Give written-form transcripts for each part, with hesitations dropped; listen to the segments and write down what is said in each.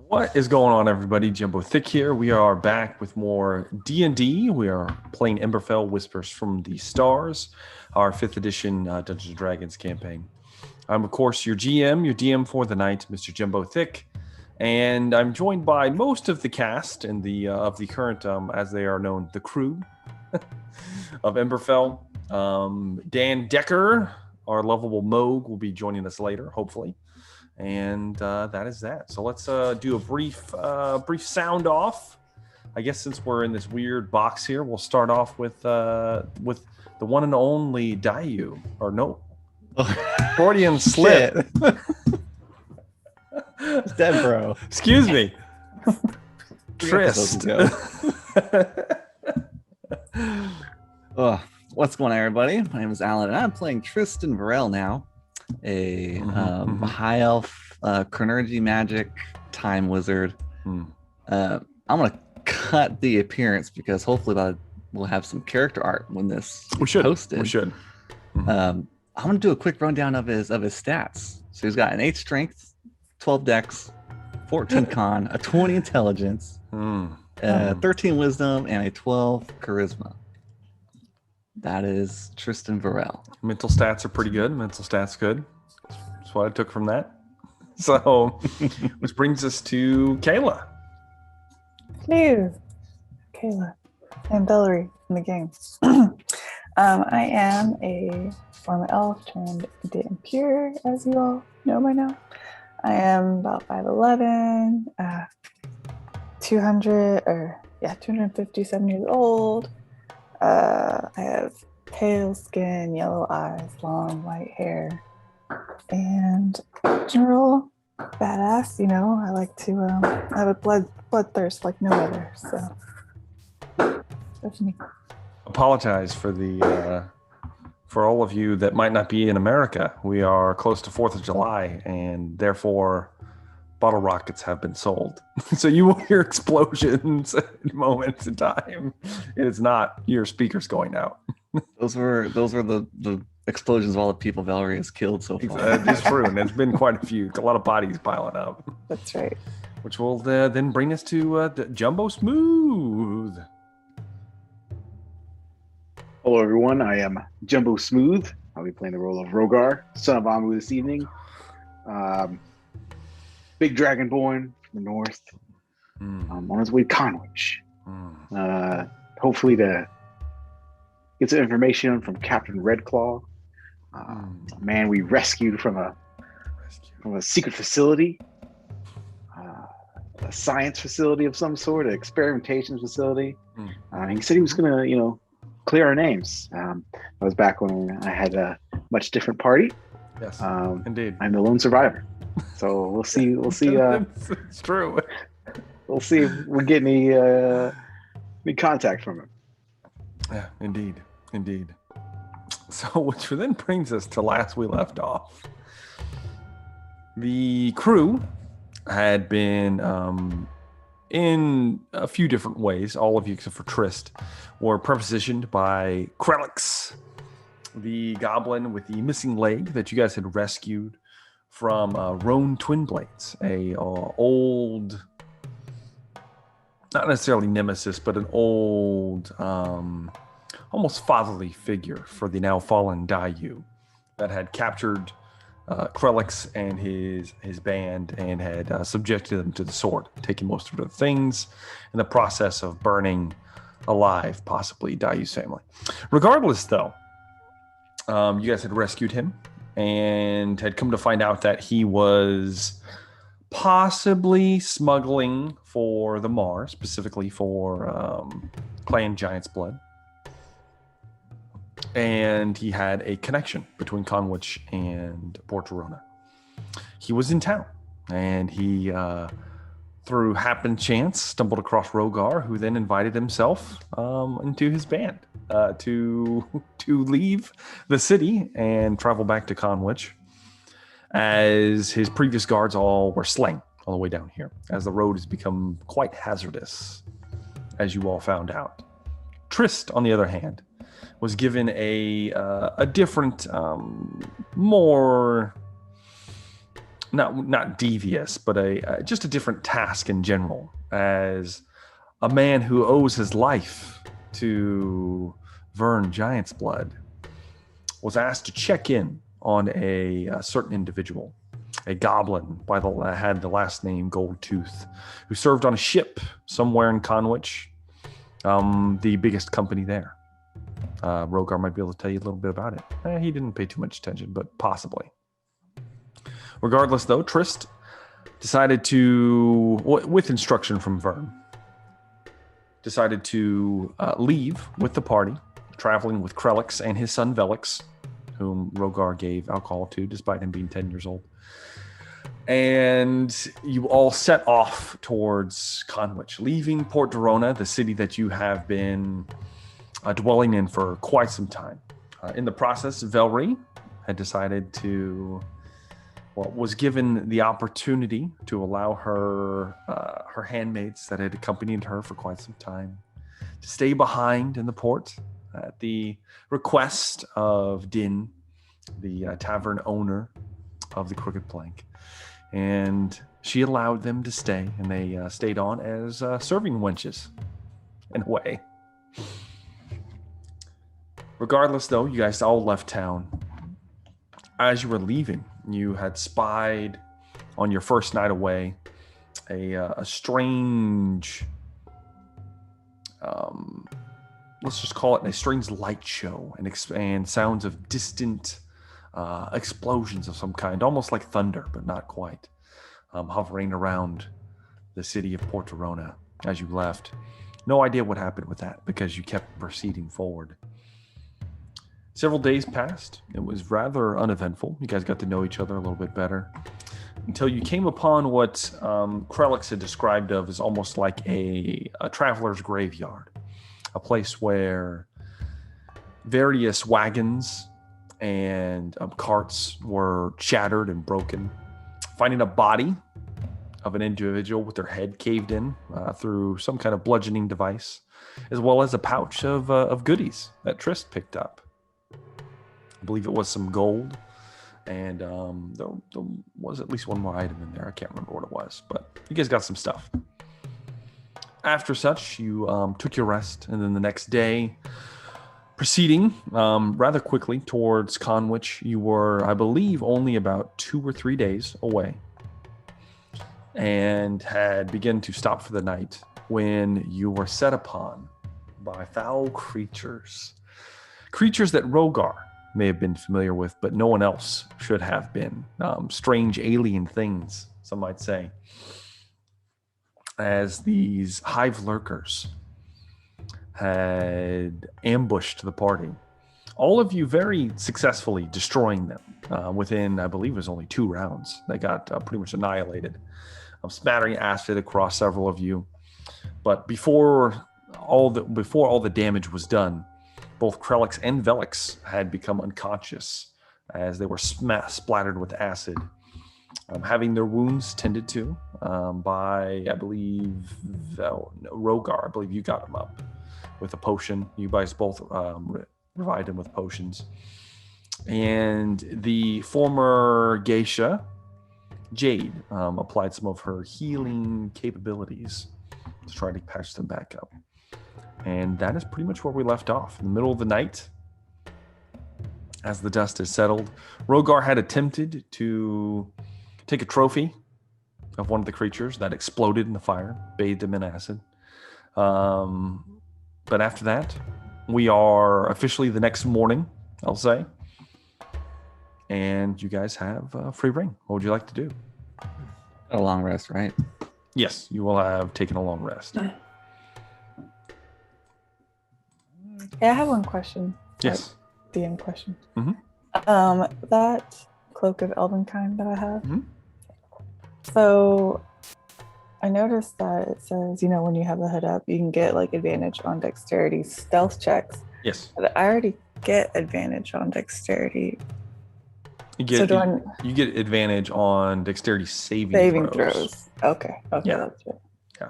What is going on, everybody? Jumbo Thick here. We are back with more D&D. We are playing Emberfell Whispers from the Stars, our 5th edition Dungeons & Dragons campaign. I'm, of course, your DM for the night, Mr. Jumbo Thick, and I'm joined by most of the cast and of the current, as they are known, the crew of Emberfell. Dan Decker, our lovable Moog, will be joining us later, hopefully. And that is that. So let's do a brief sound off. I guess since we're in this weird box here, we'll start off with the one and only Dayu. Or no, Freudian slip. It's dead, bro. Excuse me. Trist. What's going on, everybody? My name is Alan, and I'm playing Tristan Varel now. A high elf chronergy magic time wizard. I'm gonna cut the appearance because hopefully we'll have some character art when this posted. We should. I'm gonna do a quick rundown of his stats. So he's got an 8 strength, 12 dex, 14 con, a 20 intelligence, 13 wisdom, and a 12 charisma. That is Tristan Varel. Mental stats are pretty good. Mental stats good. That's what I took from that. So, which brings us to Kayla. Hello, Kayla. I'm Valerie from the game. I am a former elf turned vampire, as you all know by now. I am about 5'11", 257 years old. I have pale skin, yellow eyes, long white hair, and general badass. You know, I like to I have a bloodthirst like no other. So that's me. Apologize for the for all of you that might not be in America. We are close to 4th of July, and therefore bottle rockets have been sold. So you will hear explosions at moments in time. It is not your speakers going out. Those were the explosions of all the people Valerie has killed so far. It's true, and there's been quite a lot of bodies piling up. That's right. Which will then bring us to Jumbo Smooth. Hello, everyone. I am Jumbo Smooth. I'll be playing the role of Rogar, son of Amu, this evening. Big dragonborn from the north, on his way to Conwich. Hopefully to get some information from Captain Redclaw, a man we rescued from a secret facility, a science facility of some sort, an experimentation facility. He said he was going to, clear our names. That was back when I had a much different party. Yes, indeed. I'm the lone survivor. So we'll see. It's true. We'll see if we get any contact from him. Yeah, indeed. So, which then brings us to last we left off. The crew had been in a few different ways. All of you except for Trist were prepositioned by Krelix, the goblin with the missing leg that you guys had rescued from Roan Twinblades, a old, not necessarily nemesis, but an old, almost fatherly figure for the now fallen Dayu that had captured Krelix and his band and had subjected them to the sword, taking most of their things in the process of burning alive, possibly Dayu's family. Regardless, though, you guys had rescued him and had come to find out that he was possibly smuggling for the Mar, specifically for Clan Giant's Blood. And he had a connection between Conwich and Port Verona. He was in town, and he, through happen chance, stumbled across Rogar, who then invited himself into his band to leave the city and travel back to Conwich, as his previous guards all were slain on the way down here, as the road has become quite hazardous, as you all found out. Trist, on the other hand, was given a different, more not devious, but just a different task in general, as a man who owes his life to Vern Giant's Blood was asked to check in on a certain individual, a goblin had the last name Goldtooth, who served on a ship somewhere in Conwich, the biggest company there. Rogar might be able to tell you a little bit about it. He didn't pay too much attention, but possibly. Regardless, though, Trist decided to, with instruction from Vern, decided to leave with the party, traveling with Krelix and his son Velix, whom Rogar gave alcohol to, despite him being 10 years old. And you all set off towards Conwich, leaving Port Dorona, the city that you have been dwelling in for quite some time. In the process, Velry had decided to, was given the opportunity to allow her handmaids that had accompanied her for quite some time to stay behind in the port at the request of Din, the tavern owner of the Crooked Plank. And she allowed them to stay, and they stayed on as serving wenches, in a way. Regardless, though, you guys all left town. As you were leaving, you had spied on your first night away a strange, let's just call it a strange light show and sounds of distant explosions of some kind, almost like thunder, but not quite, hovering around the city of Port Dorona as you left. No idea what happened with that because you kept proceeding forward. Several days passed. It was rather uneventful. You guys got to know each other a little bit better until you came upon what Krelix had described of as almost like a traveler's graveyard, a place where various wagons and carts were shattered and broken. Finding a body of an individual with their head caved in through some kind of bludgeoning device, as well as a pouch of goodies that Trist picked up. I believe it was some gold, and there was at least one more item in there. I can't remember what it was, but you guys got some stuff. After such, you took your rest, and then the next day, proceeding rather quickly towards Conwich, you were, I believe, only about 2 or 3 days away, and had begun to stop for the night when you were set upon by foul creatures. Creatures that Rogar may have been familiar with, but no one else should have been. Strange alien things, some might say, as these hive lurkers had ambushed the party. All of you very successfully destroying them within, I believe it was only 2 rounds. They got pretty much annihilated. Spattering acid across several of you. But before all the damage was done, both Krelix and Velix had become unconscious as they were splattered with acid, having their wounds tended to by, I believe, Rogar. I believe you got him up with a potion. You guys both revived him with potions. And the former geisha, Jade, applied some of her healing capabilities to try to patch them back up. And that is pretty much where we left off. In the middle of the night, as the dust has settled, Rogar had attempted to take a trophy of one of the creatures that exploded in the fire, bathed him in acid. But after that, we are officially the next morning, I'll say. And you guys have free reign. What would you like to do? A long rest, right? Yes, you will have taken a long rest. Yeah, I have one question. Yes. DM question. Mm-hmm. That cloak of Elvenkind that I have. Mm-hmm. So I noticed that it says, when you have the hood up, you can get like advantage on dexterity stealth checks. Yes. But I already get advantage on dexterity. You get advantage on dexterity saving throws. Okay, Yeah. That's it. Yeah.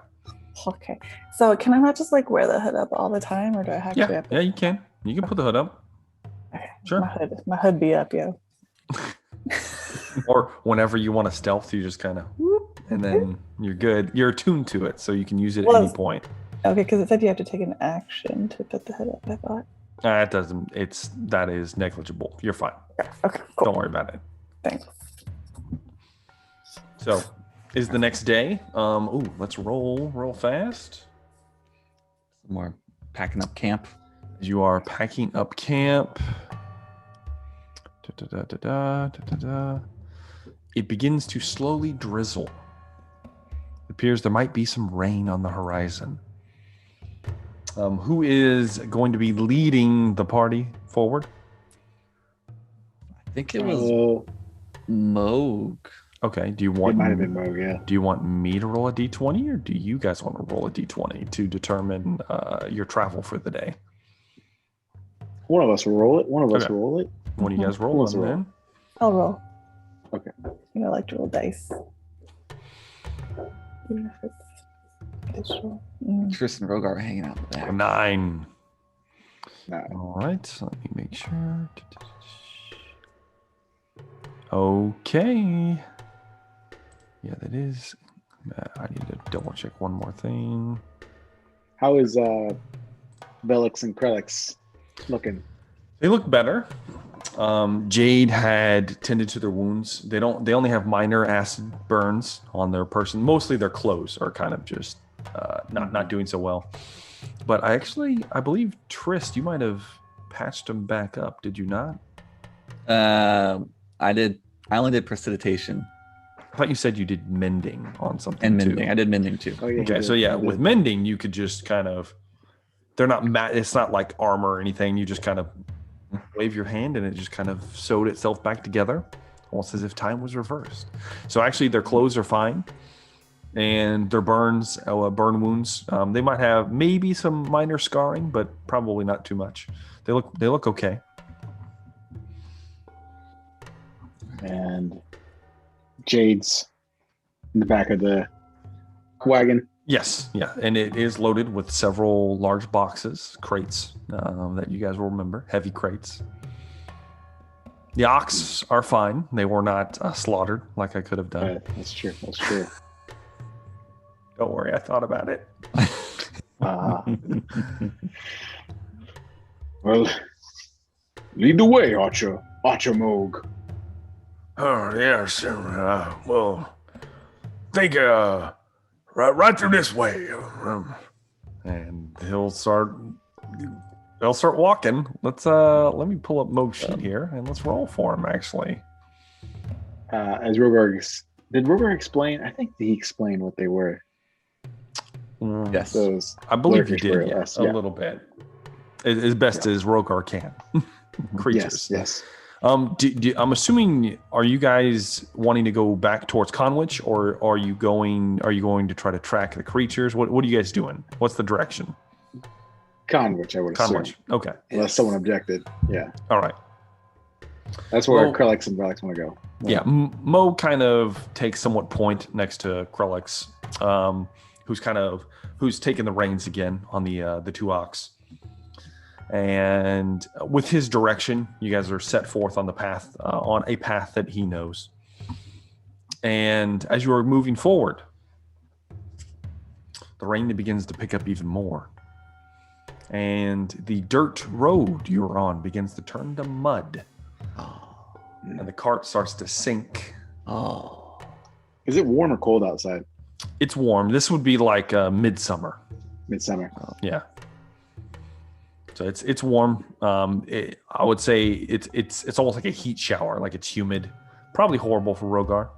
Okay. So can I not just like wear the hood up all the time, or do I have to? Yeah, you can. You can put the hood up. Okay. Sure. My hood be up, yo. Or whenever you want to stealth, you just kind of whoop, and then you're good. You're attuned to it, so you can use it at any point. Okay, because it said you have to take an action to put the head up, I thought. It doesn't. That is negligible. You're fine. Okay, cool. Don't worry about it. Thanks. So, is the next day? Let's roll fast. Some more packing up camp. You are packing up camp. It begins to slowly drizzle. It appears there might be some rain on the horizon. Who is going to be leading the party forward? I think it was Moog. Okay. Do you want? It might have been Moog. Yeah. Do you want me to roll a d20, or do you guys want to roll a d20 to determine your travel for the day? One of us will roll it. One of us will roll it. One of you guys roll, then. I'll roll. Okay. You know, I like to roll dice. Even if it's digital. Tristan and Rogar are hanging out in the back. 9. No. All right. So let me make sure. Okay. Yeah, that is. I need to double check one more thing. How is Velix and Krelix looking? They look better. Jade had tended to their wounds. They only have minor acid burns on their person. Mostly their clothes are kind of just not doing so well. But I believe Trist, you might have patched them back up. Did you not? I did. I only did precipitation. I thought you said you did mending on something. And mending. Too. I did mending too. Oh, yeah, Okay, so with mending, you could just kind of. They're not it's not like armor or anything. You just kind of wave your hand and it just kind of sewed itself back together, almost as if time was reversed. So actually their clothes are fine, and their burn wounds, they might have maybe some minor scarring, but probably not too much. They look okay. And Jade's in the back of the wagon. Yes, yeah, and it is loaded with several large boxes, crates that you guys will remember, heavy crates. The ox are fine; they were not slaughtered like I could have done. That's true. That's true. Don't worry, I thought about it. Well, lead the way, Archer Moog. Oh, yes. Well, think right through this way. And they'll start walking. Let me pull up Mo's sheet here and let's roll for him. Actually, as Rogar did Rogar explain? I think he explained what they were. Yes, those I believe he did. Yeah, a little bit, as best as Rogar can. Creatures. Yes. I'm assuming. Are you guys wanting to go back towards Conwich, or are you going to try to track the creatures? What are you guys doing? What's the direction? Conwich, I would assume. Conwich. Okay. Unless someone objected. Yeah. All right. That's where Krelix and Velix want to go. Yeah. Mo kind of takes somewhat point next to Krelix, who's taking the reins again on the two ox. And with his direction, you guys are set forth on the path, on a path that he knows. And as you are moving forward, the rain begins to pick up even more. And the dirt road you're on begins to turn to mud. And the cart starts to sink. Is it warm or cold outside? It's warm. This would be like midsummer. Midsummer. Yeah. So it's warm. I would say it's almost like a heat shower. Like it's humid. Probably horrible for Rogar.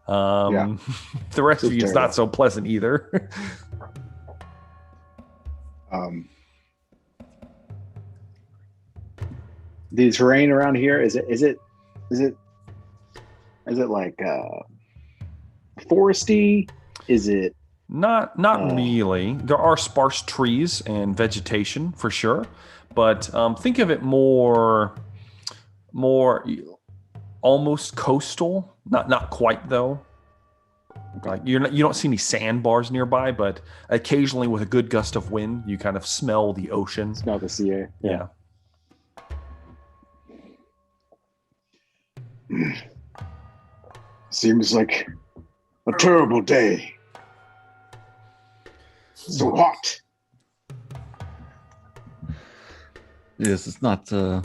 The rest of you, it's not so pleasant either. The terrain around here is it like foresty? Is it not really? There are sparse trees and vegetation for sure, but think of it more almost coastal. Not quite though. Like you don't see any sandbars nearby, but occasionally with a good gust of wind, you kind of smell the ocean. Smell the sea air. Yeah. Seems like a terrible day. So hot. Yes, it's not the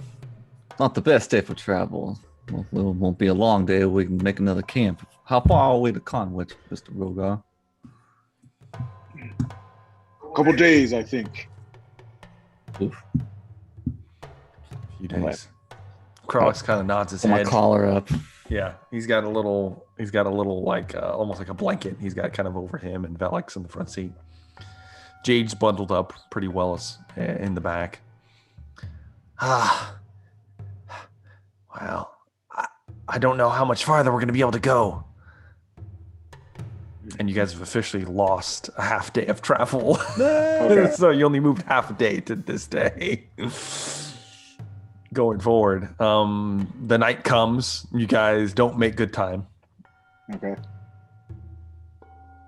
best day for travel. Well, it won't be a long day. We can make another camp. How far away to Conwich, Mr. Rogar? A couple days, I think. Oof. A few days. Kralix kind of nods his Put my head. collar up. Yeah, he's got a little like almost like a blanket. He's got kind of over him, and Velix in the front seat. Jade's bundled up pretty well in the back. Well, I don't know how much farther we're going to be able to go. And you guys have officially lost a half day of travel. Okay. So you only moved half a day to this day. Going forward, the night comes. You guys don't make good time. Okay.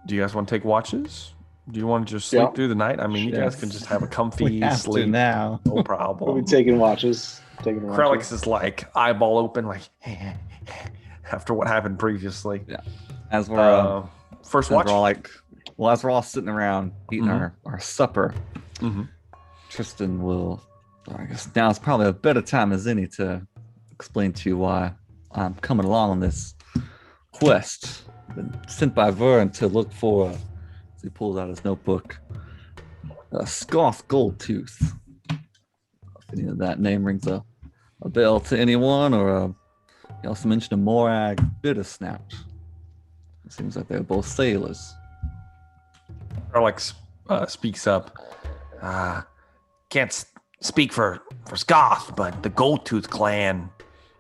Do you guys want to take watches? Do you want to just sleep Yeah. through the night? I mean, you guys can just have a comfy We have to sleep. now. No We'll problem. be taking watches. Krelix is like eyeball open, like after what happened previously. Yeah. As we're First as watch. we're all as we're all sitting around eating our supper, Mhm. Tristan will. I guess now is probably a better time as any to explain to you why I'm coming along on this quest. Been sent by Vern to look for. He pulls out his notebook. A Scoth Goldtooth. If any of that name rings a bell to anyone, or he also mentioned a Morag Bittersnout. It seems like they're both sailors. Krelix speaks up. Can't speak for Scoth, but the Goldtooth clan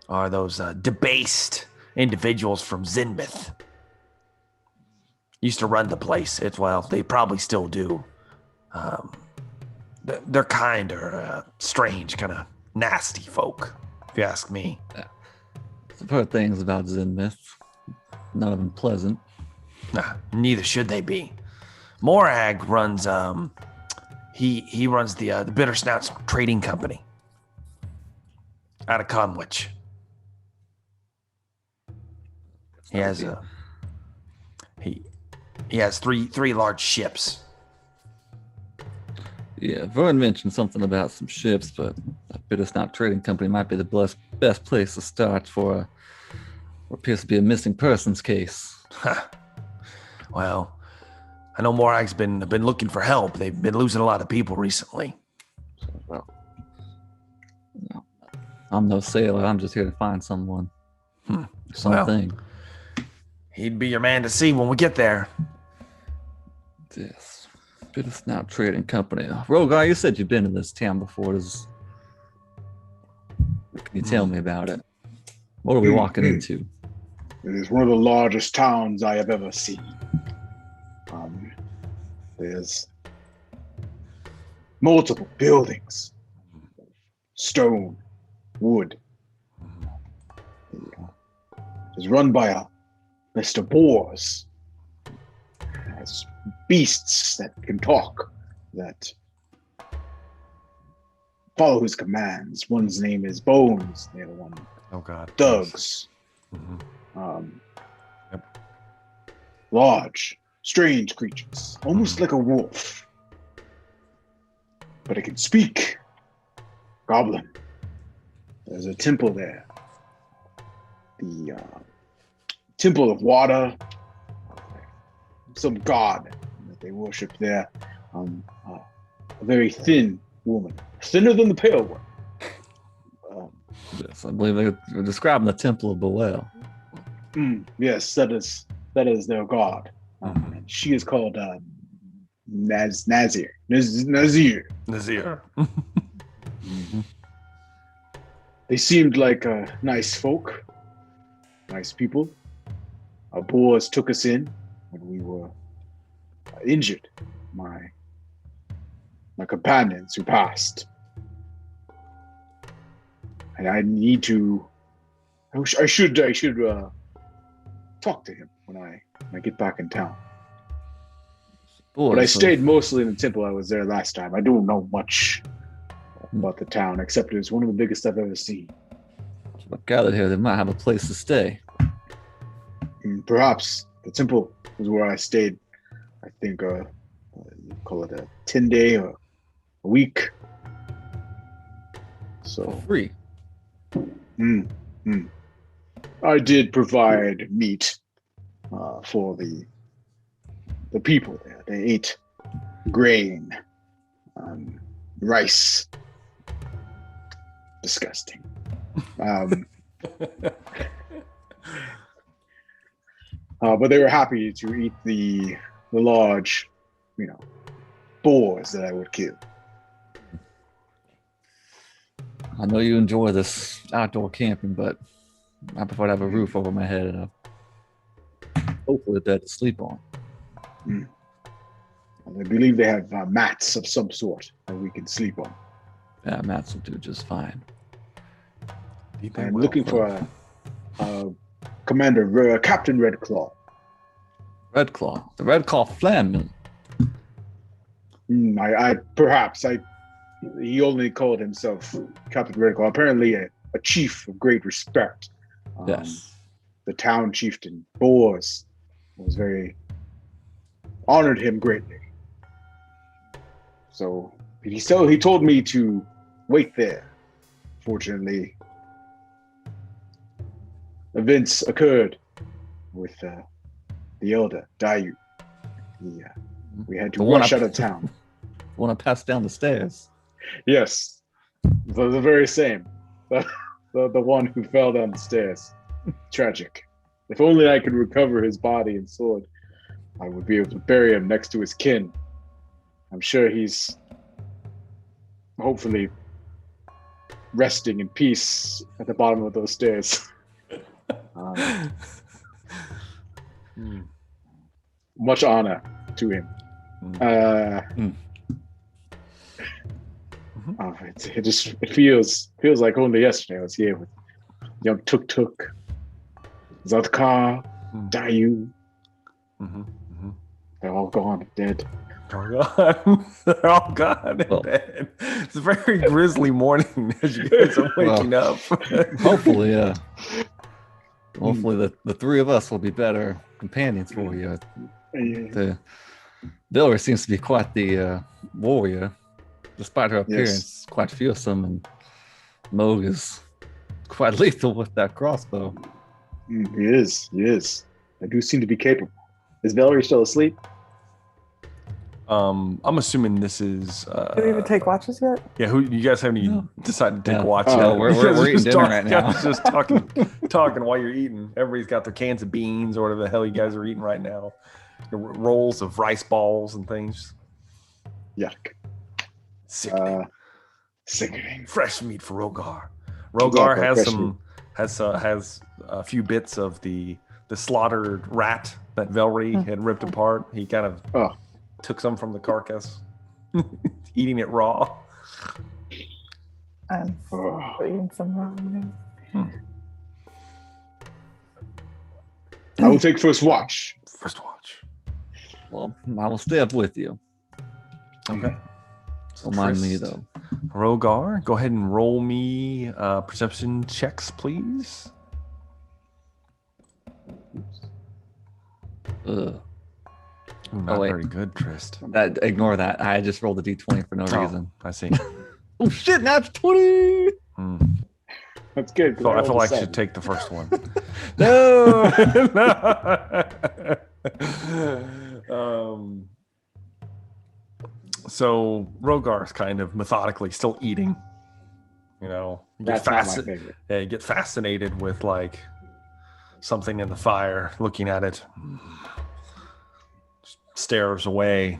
are those debased individuals from Zinmouth. Used to run the place. They probably still do. They're kind or strange, kind of nasty folk, if you ask me. I've heard things about Zinmouth. None of them pleasant. Neither should they be. Morag runs he runs the Bittersnouts Trading Company out of Conwich. He has he has three large ships. Yeah, Vern mentioned something about some ships, but that Bittersnout Trading Company might be the best place to start for what appears to be a missing persons case. Well, I know Morag's been looking for help. They've been losing a lot of people recently. Well, no, I'm no sailor. I'm just here to find someone. Something. He'd be your man to see when we get there. Yes. Bittersnout Trading Company. Rogar, you said you've been in this town before. What can you tell me about it? What are we walking into? It is one of the largest towns I have ever seen. There's multiple buildings, stone, wood. It's run by a Mr. Boars. It has beasts that can talk, that follow his commands. One's name is Bones, the other one, Oh God. Dugs. Yep. Large, strange creatures, almost like a wolf. But it can speak. Goblin. There's a temple there. The Temple of Water. Some god that they worship there. A very thin woman. Thinner than the pale one. Yes, I believe they're describing the Temple of Boel. Yes, that is their god. And she is called Nazir. Nazir. They seemed like nice folk, nice people. Our boars took us in when we were injured. My companions who passed. And I need to. I should talk to him when I get back in town. Boy, But I so stayed mostly in the temple. I was there last time. I don't know much about the town, except it was one of the biggest I've ever seen. I gathered here they might have a place to stay. Perhaps the temple was where I stayed. I think you call it a 10-day or a week. So For free. I did provide meat for the people there. They ate grain, rice. Disgusting. But they were happy to eat the large, boars that I would kill. I know you enjoy this outdoor camping, but I prefer to have a roof over my head and hopefully a bed to sleep on. I believe they have mats of some sort that we can sleep on. Yeah, mats will do just fine. I'm looking for a commander, Captain Redclaw. Redclaw, the Redclaw Flamin. He only called himself Captain Redclaw. Apparently a chief of great respect. Yes. The town chieftain, Boars, honored him greatly. So he told me to wait there. Fortunately, events occurred with the elder, Dayu. We had to rush out of town. Want to pass down the stairs? Yes, the very same. The one who fell down the stairs. Tragic. If only I could recover his body and sword, I would be able to bury him next to his kin. I'm sure he's hopefully resting in peace at the bottom of those stairs. Much honor to him. It feels like only yesterday I was here with young Tuk, Zadkar, Dayu. They're all gone, dead. They're all gone and dead. It's a very grisly morning as you guys are waking up. Hopefully, yeah. Hopefully the three of us will be better companions for you. Valerie seems to be quite the warrior, despite her appearance, quite fearsome, and Moog is quite lethal with that crossbow. He is. They do seem to be capable. Is Valerie still asleep? I'm assuming this is. Did we even take watches yet? Yeah, who you guys haven't even decided to take watch yet? Oh, we're eating dinner right now. Just talking while you're eating. Everybody's got their cans of beans or whatever the hell you guys are eating right now. The rolls of rice balls and things. Yuck. Sickening. Fresh meat for Rogar. Rogar has a few bits of the slaughtered rat that Valerie had ripped apart. He kind of took some from the carcass, eating it raw. I'm eating some raw. I will take first watch. Well, I will stay up with you. Okay. Don't mind me, though. Rogar, go ahead and roll me perception checks, please. Not very good, Trist. Ignore that. I just rolled a d20 for no reason. I see. Oh, shit, now it's 20! That's good. So I feel like I should take the first one. No! So Rogar's kind of methodically still eating. That's not my favorite. Yeah, you get fascinated with like something in the fire, looking at it, stares away.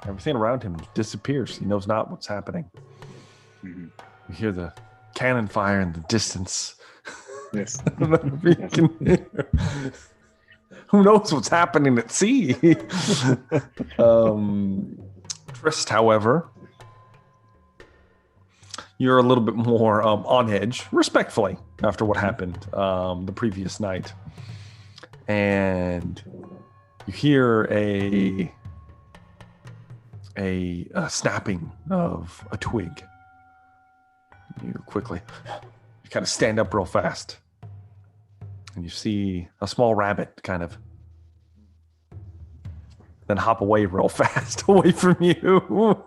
Everything around him disappears. He knows not what's happening. You hear the cannon fire in the distance. Yes. Who knows what's happening at sea? Trist, however, you're a little bit more on edge, respectfully, after what happened the previous night. And you hear a snapping of a twig. You kind of stand up real fast. and you see a small rabbit kind of then hop away real fast away from you.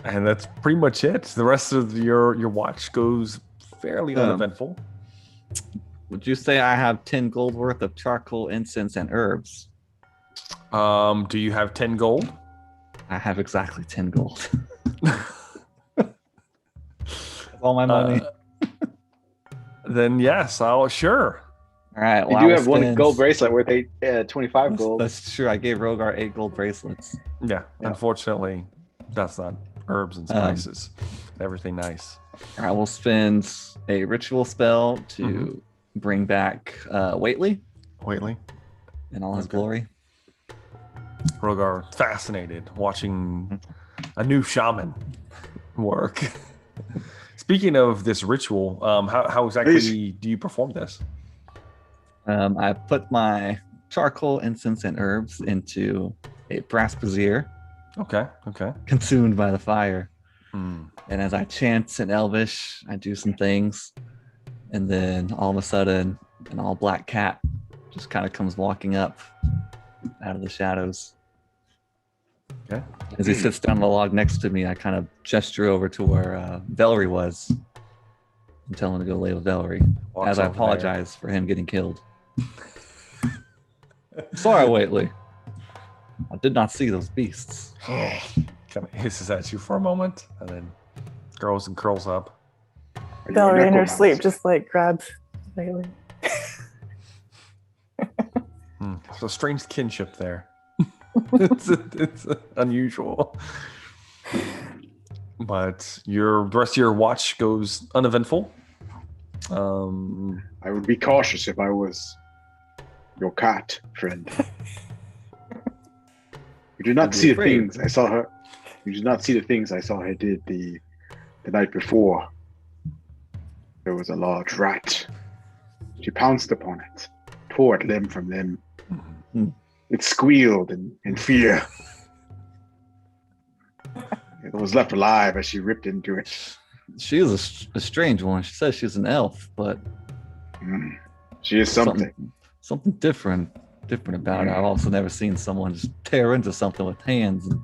And that's pretty much it. The rest of your watch goes fairly uneventful. Would you say I have 10 gold worth of charcoal, incense, and herbs? Do you have 10 gold? I have exactly 10 gold. That's all my money. Then yes, sure. All right. You Well, do have one gold bracelet worth 25 gold. That's true. I gave Rogar 8 gold bracelets. Yeah. Unfortunately, that's not herbs and spices. Everything nice. I will spend a ritual spell to bring back Whately in all his glory. Rogar, fascinated watching a new shaman work. Speaking of this ritual, how exactly do you perform this? I put my charcoal, incense, and herbs into a brass brazier. Okay. Consumed by the fire. And as I chant in Elvish, I do some things. And then all of a sudden, an all black cat just kind of comes walking up out of the shadows. Okay. As he sits down on the log next to me, I kind of gesture over to where Valerie was and tell him to go lay with Valerie. As I apologize for him getting killed. Sorry, Whately. I did not see those beasts. Kind of hisses at you for a moment and then goes and curls up. Valerie in her sleep just like grabs Bailey. So strange kinship there. it's unusual. But the rest of your watch goes uneventful. I would be cautious if I was your cat friend. You did not see the things I saw her. You did not see the things I saw her did the night before. There was a large rat. She pounced upon it, tore it limb from limb. It squealed in fear. It was left alive as she ripped into it. She is a strange one. She says she's an elf, but she is something different about her. I've also never seen someone just tear into something with hands and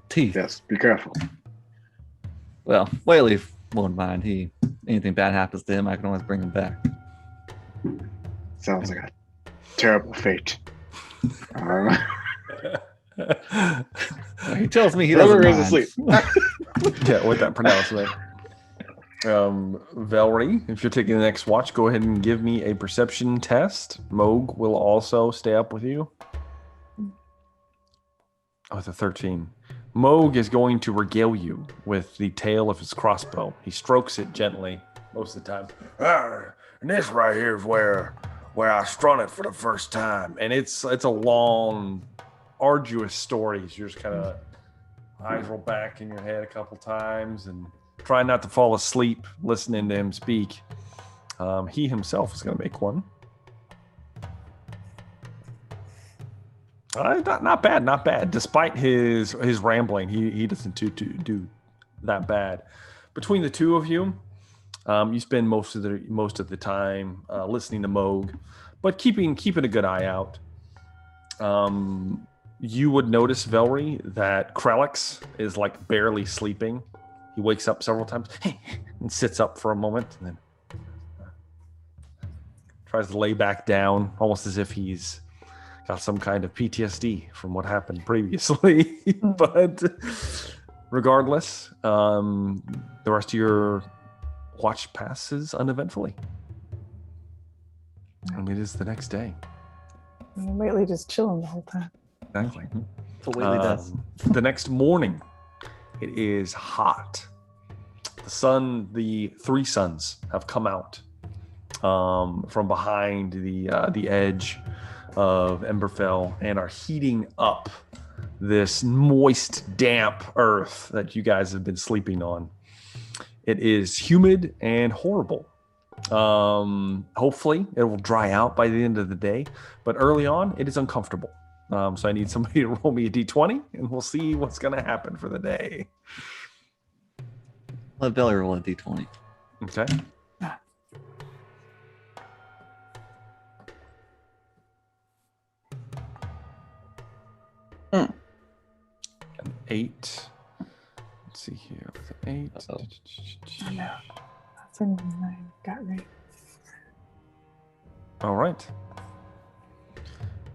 teeth. Yes, be careful. Well, Whaley won't mind. Anything bad happens to him, I can always bring him back. Sounds like a terrible fate. He tells me he doesn't mind. Asleep. Yeah, with that pronouncement. Valerie, if you're taking the next watch, go ahead and give me a perception test. Moog will also stay up with you. Oh, it's a 13. Moog is going to regale you with the tail of his crossbow. He strokes it gently most of the time. And this right here is where I strung it for the first time. And it's a long, arduous story. You're just kind of eyes roll back in your head a couple times and try not to fall asleep listening to him speak. He himself is going to make one. Not bad. Despite his rambling, he doesn't do that bad. Between the two of you, you spend most of the time listening to Moog, but keeping a good eye out. You would notice, Valerie, that Krelix is like barely sleeping. He wakes up several times and sits up for a moment and then tries to lay back down, almost as if he's got some kind of PTSD from what happened previously. But regardless, the rest of your watch passes uneventfully. And it is the next day. Lately just chilling the whole time. Exactly. That's what Whaley does. The next morning, it is hot. The three suns have come out from behind the edge of Emberfell and are heating up this moist, damp earth that you guys have been sleeping on. It is humid and horrible. Hopefully, it will dry out by the end of the day, but early on, it is uncomfortable. So I need somebody to roll me a d20, and we'll see what's going to happen for the day. Let Valerie roll a d20. Okay. 8. Let's see here. With an 8. Uh-oh. Oh, no. That's a 9. Got right. All right.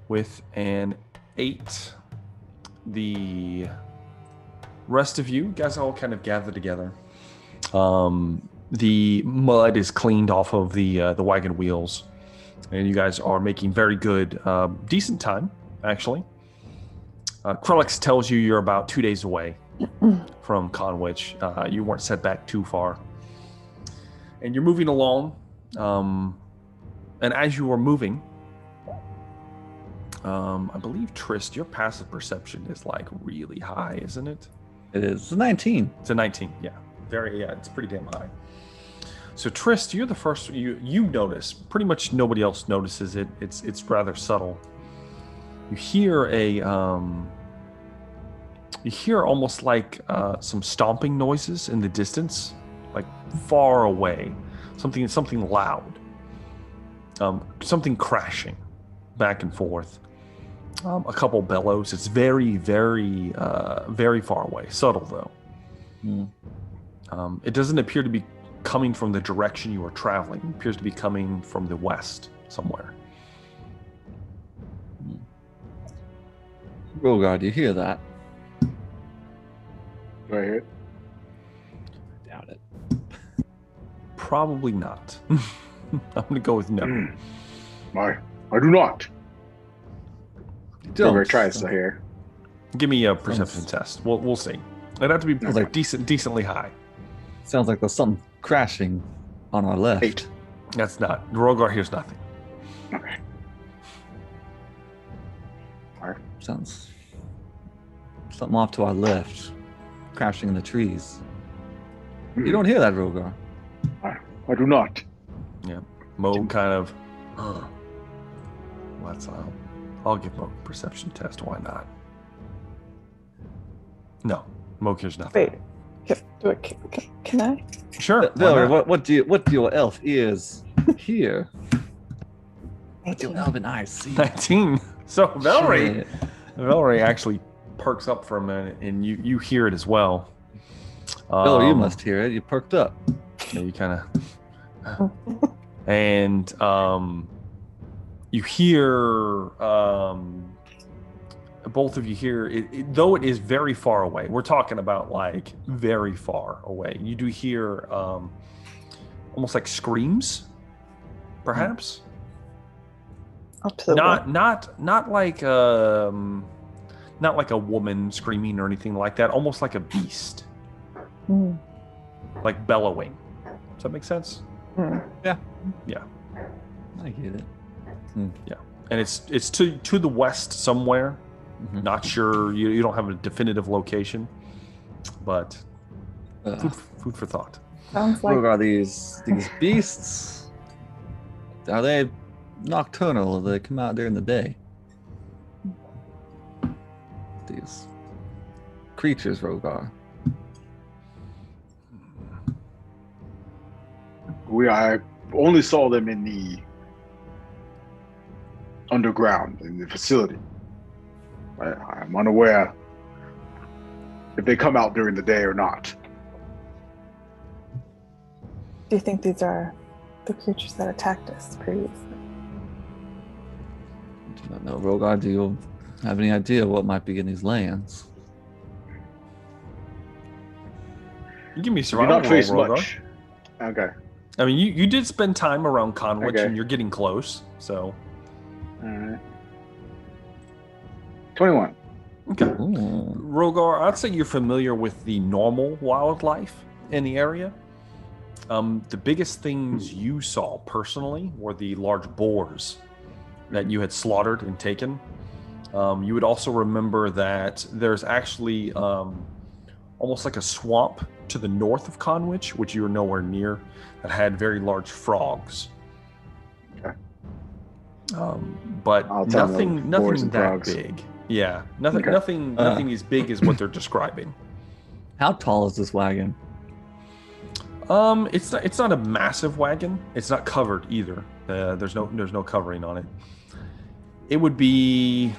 With an 8, the rest of you guys all kind of gather together. The mud is cleaned off of the wagon wheels, and you guys are making very good, decent time, actually. Krellix tells you you're about 2 days away from Conwich. You weren't set back too far. And you're moving along. And as you are moving, I believe, Trist, your passive perception is like really high, isn't it? It is. It's a 19. It's a 19, yeah. It's pretty damn high. So Trist, you're the first, you notice. Pretty much nobody else notices it. It's rather subtle. You hear almost like some stomping noises in the distance, like far away. Something loud. Something crashing back and forth. A couple bellows. It's very, very, very far away. Subtle though. It doesn't appear to be coming from the direction you are traveling. It appears to be coming from the west somewhere. Rogar, do you hear that? Do I hear it? Doubt it. Probably not. I'm gonna go with no. I do not. Don't. Rogar tries to hear. Give me a perception test. We'll see. It'd have to be Okay. decently high. Sounds like there's something crashing on our left. 8. That's not. Rogar hears nothing. Okay. Sounds something off to our left, crashing in the trees. You don't hear that, Rogar? I do not. Yeah. Mo kind of. I'll give Mo a perception test. Why not? No. Mo hears nothing. Wait. Can I? Sure. why Valerie, not? what do your elf ears hear? What do 18. your elven eyes see? 19. So Valerie. Shit. Valerie actually perks up for a minute, and you hear it as well. Valerie, you must hear it. You perked up. Yeah, you kind of, and you hear, both of you hear it, though it is very far away. We're talking about like very far away. You do hear almost like screams, perhaps. Up to the what? Not like not like a woman screaming or anything like that. Almost like a beast, like bellowing. Does that make sense? Yeah. Yeah. I get it. Yeah. And it's to the west somewhere. Mhm. Not sure. You don't have a definitive location, but food for thought. Sounds like Rogar, these beasts, are they nocturnal or do they come out during the day? These creatures, Rogar. I only saw them in the underground in the facility. I'm unaware if they come out during the day or not. Do you think these are the creatures that attacked us previously? I do not know, Rogar. Do you have any idea what might be in these lands? You give me a Do survival not face roll, Rogar. much. Okay. I mean, you did spend time around Conwich, Okay. and you're getting close. So All right. 21. okay. Ooh. Rogar, I'd say you're familiar with the normal wildlife in the area. The biggest things you saw personally were the large boars that you had slaughtered and taken. You would also remember that there's actually almost like a swamp to the north of Conwich, which you were nowhere near, that had very large frogs. Okay. But I'll tell them boars nothing and that frogs. big. Yeah, nothing, Okay. nothing as big as what they're describing. How tall is this wagon? It's not a massive wagon. It's not covered either. There's no covering on it. It would be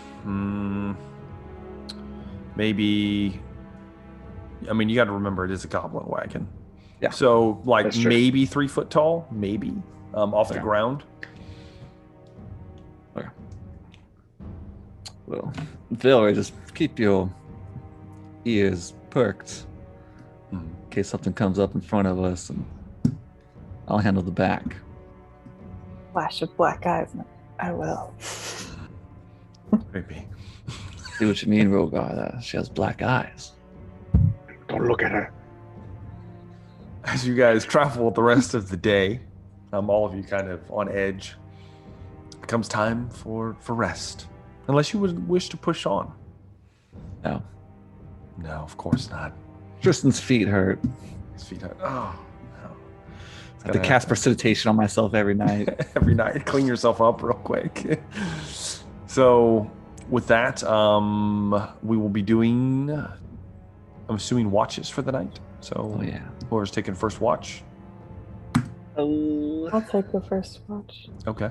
maybe I mean, you got to remember it is a goblin wagon. Yeah. So like That's true. maybe 3 foot tall, maybe off the Okay. ground. Okay. Well, Valerie, just keep your ears perked in case something comes up in front of us, and I'll handle the back. Flash of black eyes. I will. Maybe. See what you mean, Rogar. She has black eyes. Don't look at her. As you guys travel the rest of the day, all of you kind of on edge. It comes time for rest, unless you would wish to push on. No. No, of course not. Tristan's feet hurt. His feet hurt. Oh no! I have to cast precipitation on myself every night. Every night, clean yourself up real quick. So, with that, we will be doing. I'm assuming watches for the night. So, Oh yeah. whoever's taking first watch. Oh. I'll take the first watch. Okay.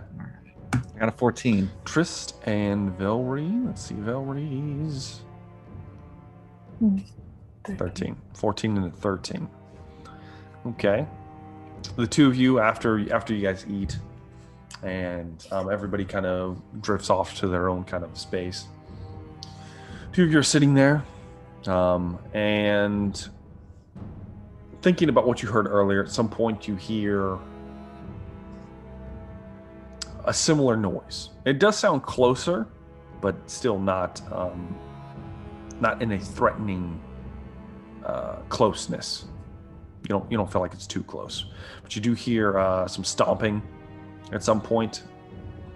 I got a 14. Trist and Velry. Let's see, Velry's 13. 14 and a 13. Okay. The two of you, after you guys eat, and everybody kind of drifts off to their own kind of space. Two of you are sitting there, and thinking about what you heard earlier. At some point, you hear a similar noise. It does sound closer, but still not in a threatening closeness. You don't feel like it's too close, but you do hear some stomping at some point.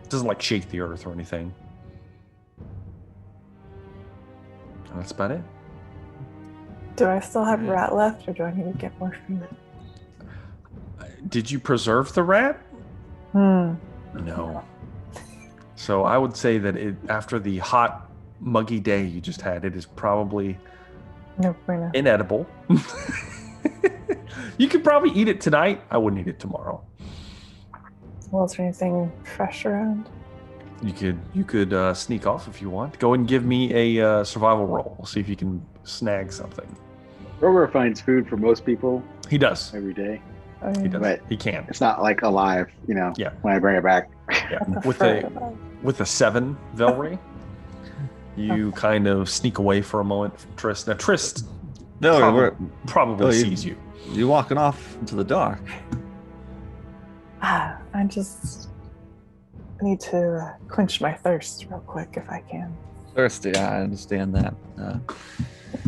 It doesn't like shake the earth or anything. And that's about it. Do I still have rat left, or do I need to get more food? Did you preserve the rat? No. So I would say that after the hot, muggy day you just had, it is probably No bueno. inedible. You could probably eat it tonight. I wouldn't eat it tomorrow. Well, is there anything fresh around? You could sneak off if you want. Go and give me a survival roll. We'll see if you can snag something. Roger finds food for most people He does. every day. I He mean, does. But- He can. It's not like alive, Yeah. when I bring it back. Yeah. I prefer it above. With a 7, Velry, you kind of sneak away for a moment from Trist. Now Trist probably Oh, you- sees you. You're walking off into the dark. I just need to quench my thirst real quick if I can. Thirsty, I understand that.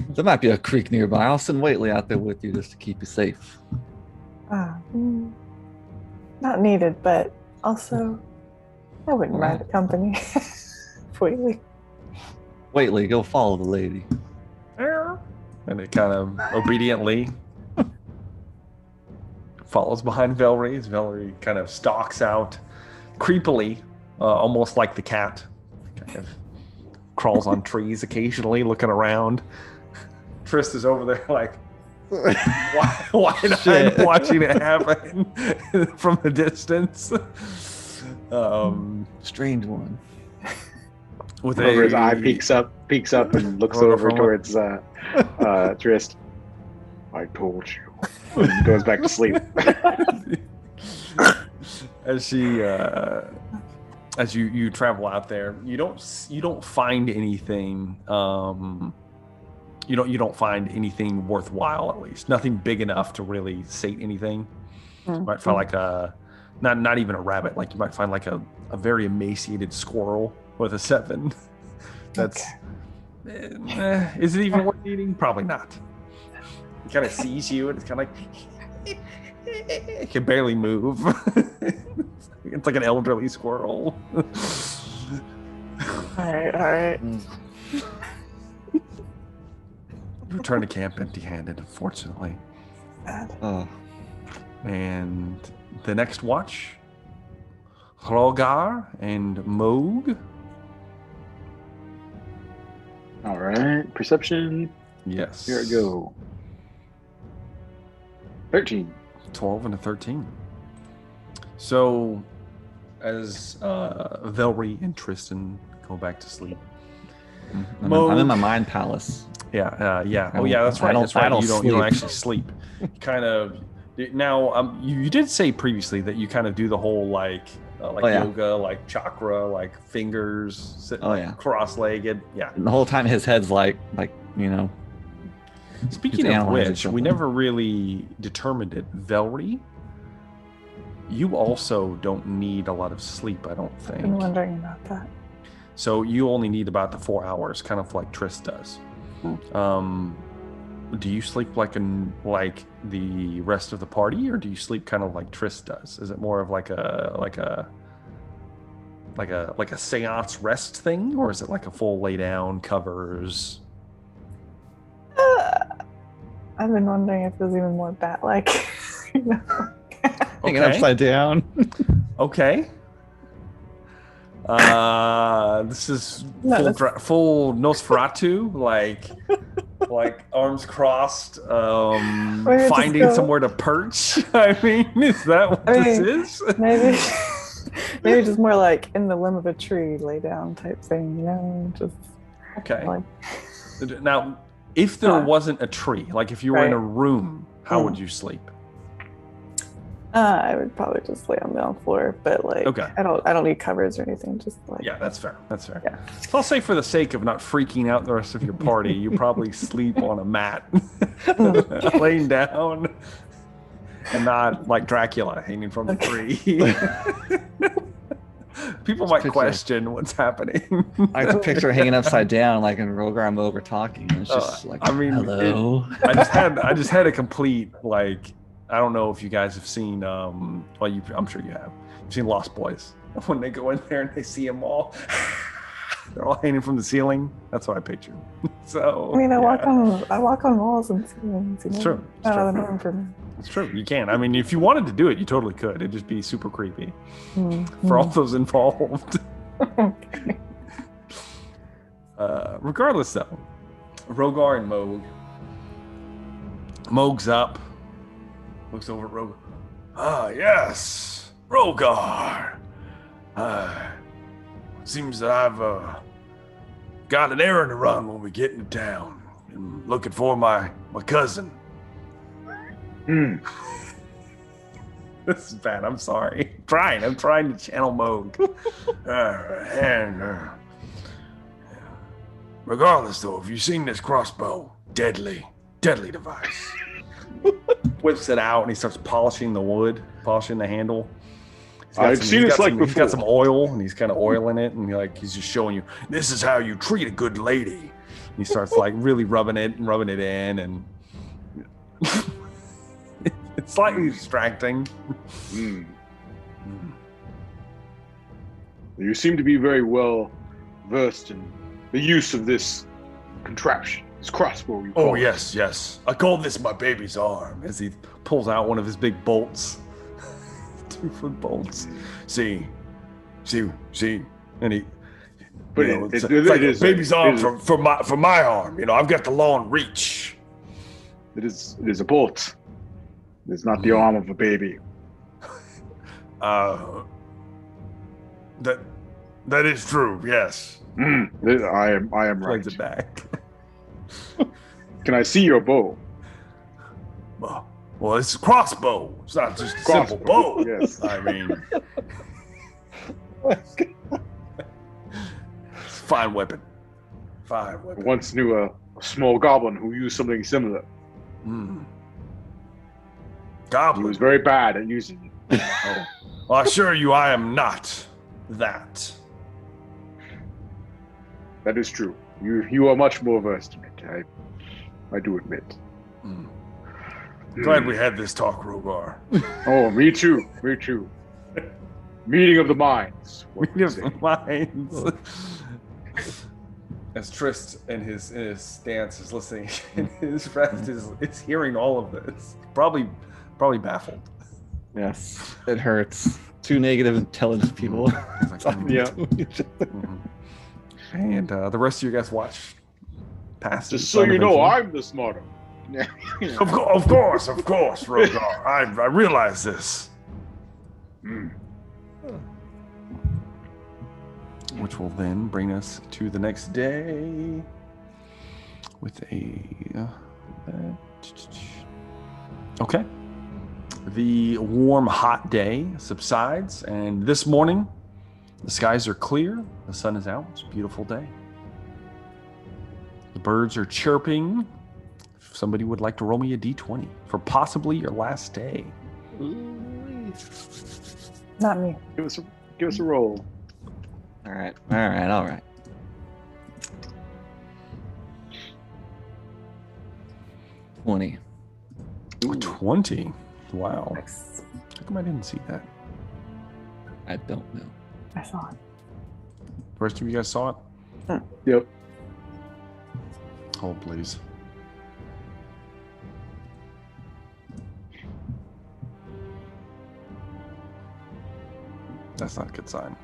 There might be a creek nearby. I'll send Waitley out there with you just to keep you safe. Not needed, but also I wouldn't mind the company. Waitley. Waitley, go follow the lady. And it kind of obediently follows behind Velry. Velry kind of stalks out creepily, almost like the cat. Kind of crawls on trees occasionally, looking around. Trist is over there like, wide-eyed, watching it happen from a distance. Strange one. With Over his eye peeks up and looks Roll over for towards Trist. I told you. And goes back to sleep. As you travel out there, you don't find anything. You don't find anything worthwhile. At least nothing big enough to really sate anything. You might find like not even a rabbit. Like you might find like a very emaciated squirrel with a 7. That's is it even worth eating? Probably not. It kind of sees you and it's kind of like it can barely move. It's like an elderly squirrel. All right. Return to camp empty-handed, unfortunately. Oh, And the next watch, Hrogar and Moog. All right. Perception. Yes. Here we go. 13. 12 and a 13. So, as Velry and Tristan go back to sleep, I'm in my mind palace. Yeah, yeah. Oh, yeah. That's right. That's right. You don't actually sleep. You kind of now. You did say previously that you kind of do the whole yoga, like chakra, like fingers, sitting cross-legged. Yeah. And the whole time his head's like Speaking of which, we never really determined it. Velry, you also don't need a lot of sleep, I don't think. I've been wondering about that. So you only need about the 4 hours, kind of like Triss does. Do you sleep like the rest of the party, or do you sleep kind of like Triss does? Is it more of like a seance rest thing, or is it like a full lay down covers? I've been wondering if it was even more bat-like. Hanging upside down. Okay. This is full Nosferatu, like arms crossed, finding somewhere to perch. I mean, is that what this is? Maybe just more like in the limb of a tree, lay down type thing, just. Okay. Now, if there wasn't a tree, like if you were in a room, how would you sleep? I would probably just lay on the floor, but I don't need covers or anything. Just that's fair. That's fair. Yeah. So I'll say for the sake of not freaking out the rest of your party, you probably sleep on a mat, laying down, and not like Dracula hanging from the tree. People might question what's happening. I have a picture hanging upside down, like in Rogar and Moog are talking. And it's just hello. I just had a complete I don't know if you guys have seen. I'm sure you have. You've seen Lost Boys when they go in there and they see them all. They're all hanging from the ceiling. That's what I pictured. So I mean, I walk on walls and ceilings. It's true. Not out of the norm for me. It's true. You can. I mean, if you wanted to do it, you totally could. It'd just be super creepy for all those involved. Regardless, though, Rogar and Moog. Moog's up. Looks over at Rogar. Ah, yes, Rogar. Seems that I've got an errand to run when we get into town. I'm looking for my cousin. This is bad. I'm sorry. I'm trying to channel Moog. Regardless, though, have you seen this crossbow? Deadly device. Whips it out and he starts polishing the handle. I've seen this before. He's got some oil and he's kind of oiling it and he's just showing you, this is how you treat a good lady. And he starts really rubbing it in, and it's slightly distracting. You seem to be very well versed in the use of this contraption. Crossbow. Yes. I call this my baby's arm. As he pulls out one of his big bolts, 2-foot bolts. See, and he. But it's like a baby's arm for my arm. I've got the long reach. It is a bolt. It's not the arm of a baby. That is true. Yes. I am right. Plays it back. Can I see your bow? Well, it's a crossbow. It's not just a simple bow. Yes. I mean, it's a fine weapon. I once knew a small goblin who used something similar. Goblin? He was very bad at using it. Well, I assure you I am not that. That is true. You are much more versed in it, I do admit. Glad we had this talk, Rogar. Oh, me too. Meeting of the minds. Meeting of the minds. As Trist in his stance is listening, and his rest is hearing all of this. Probably baffled. Yes, it hurts. Two negative intelligence people. Yeah. And the rest of you guys watch past. Just so you know, I'm the smarter. Of course, Rogar. I realize this. which will then bring us to the next day with a... okay. The warm, hot day subsides, and this morning, the skies are clear. The sun is out. It's a beautiful day. The birds are chirping. If somebody would like to roll me a d20 for possibly your last day. Not me. Give us a roll. All right. 20. 20. Wow. Nice. How come I didn't see that? I don't know. I saw it. The rest of you guys saw it? Yep. Hold, please. That's not a good sign.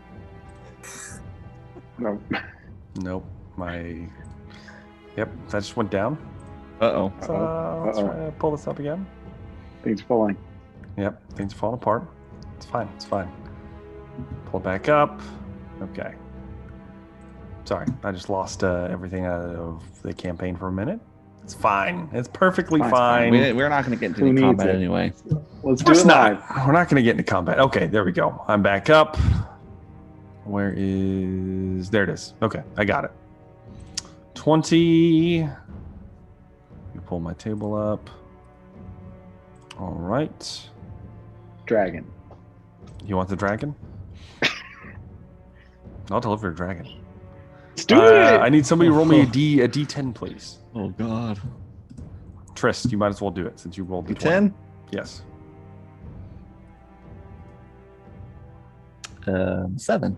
No. Nope. Yep, that just went down. Uh-oh. Let's try to pull this up again. Things falling. Yep, things are falling apart. It's fine. Pull it back up. Okay. Sorry, I just lost everything out of the campaign for a minute. It's fine. It's perfectly fine. We're not going to get into any combat anyway. Let's do it live. We're not going to get into combat. Okay, there we go. I'm back up. There it is. Okay, I got it. 20. Let me pull my table up. All right. Dragon. You want the dragon? I'll deliver a dragon. Let's do it. I need somebody to roll me a D10, please. Oh, God. Trist, you might as well do it since you rolled the 10? Yes. 7.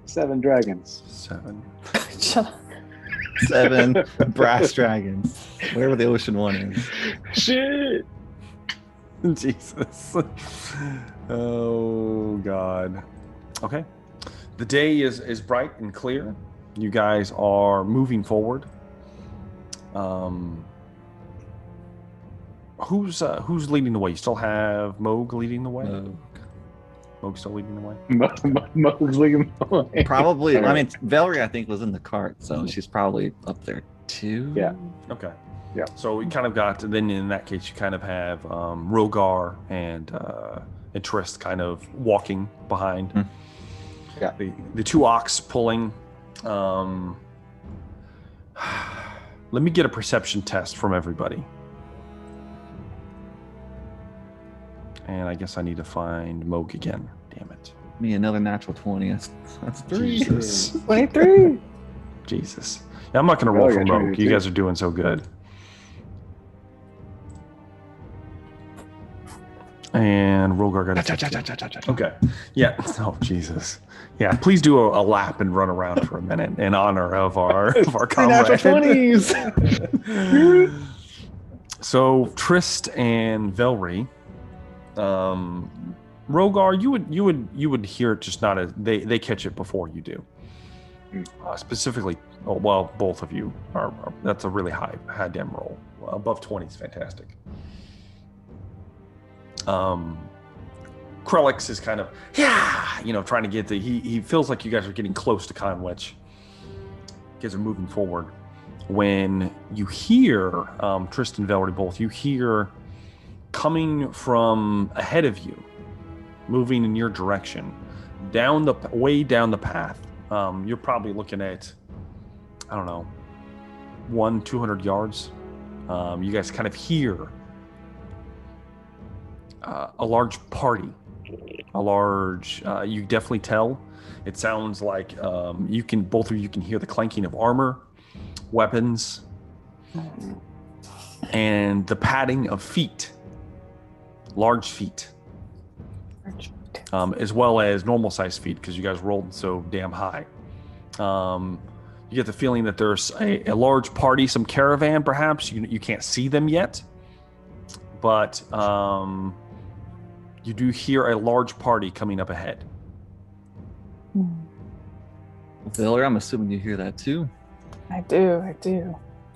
7 dragons. 7. Shut up. 7 brass dragons. Wherever the ocean one is. Shit. Jesus. Oh, God. Okay. The day is bright and clear. You guys are moving forward. Who's leading the way? You still have Moog leading the way? Moog's still leading the way? Moog's leading the way. Probably. I mean, Valerie, I think, was in the cart, so she's probably up there too. Yeah. Okay. Yeah. So we kind of got, then in that case, you kind of have Rogar and Trist kind of walking behind. Mm. Yeah. The two ox pulling. Let me get a perception test from everybody. And I guess I need to find Moog again. Damn it. Me, another natural 20. That's 3. Jesus. 23. Jesus. Yeah, I'm not going to roll Oh, for yeah, Moog. 22. You guys are doing so good. And Rogar got a Okay. Yeah. Oh, Jesus. Yeah. Please do a lap and run around for a minute in honor of our comrade. Natural 20s. So Trist and Velry, Rogar, you would hear it, just not as they catch it before you do. Specifically, both of you are that's a really high damn roll. Above 20 is fantastic. Krellix is kind of trying to get he feels like you guys are getting close to Conwich. You guys are moving forward. When you hear Tristan and Valerie both, you hear coming from ahead of you, moving in your direction, way down the path. You're probably looking at, I don't know, 200 yards. You guys kind of hear a large party. You definitely tell. It sounds like both of you can hear the clanking of armor, weapons, and the padding of feet, large feet, as well as normal sized feet because you guys rolled so damn high. You get the feeling that there's a large party, some caravan perhaps. You can't see them yet, but you do hear a large party coming up ahead. Valerie, I'm assuming you hear that too. I do.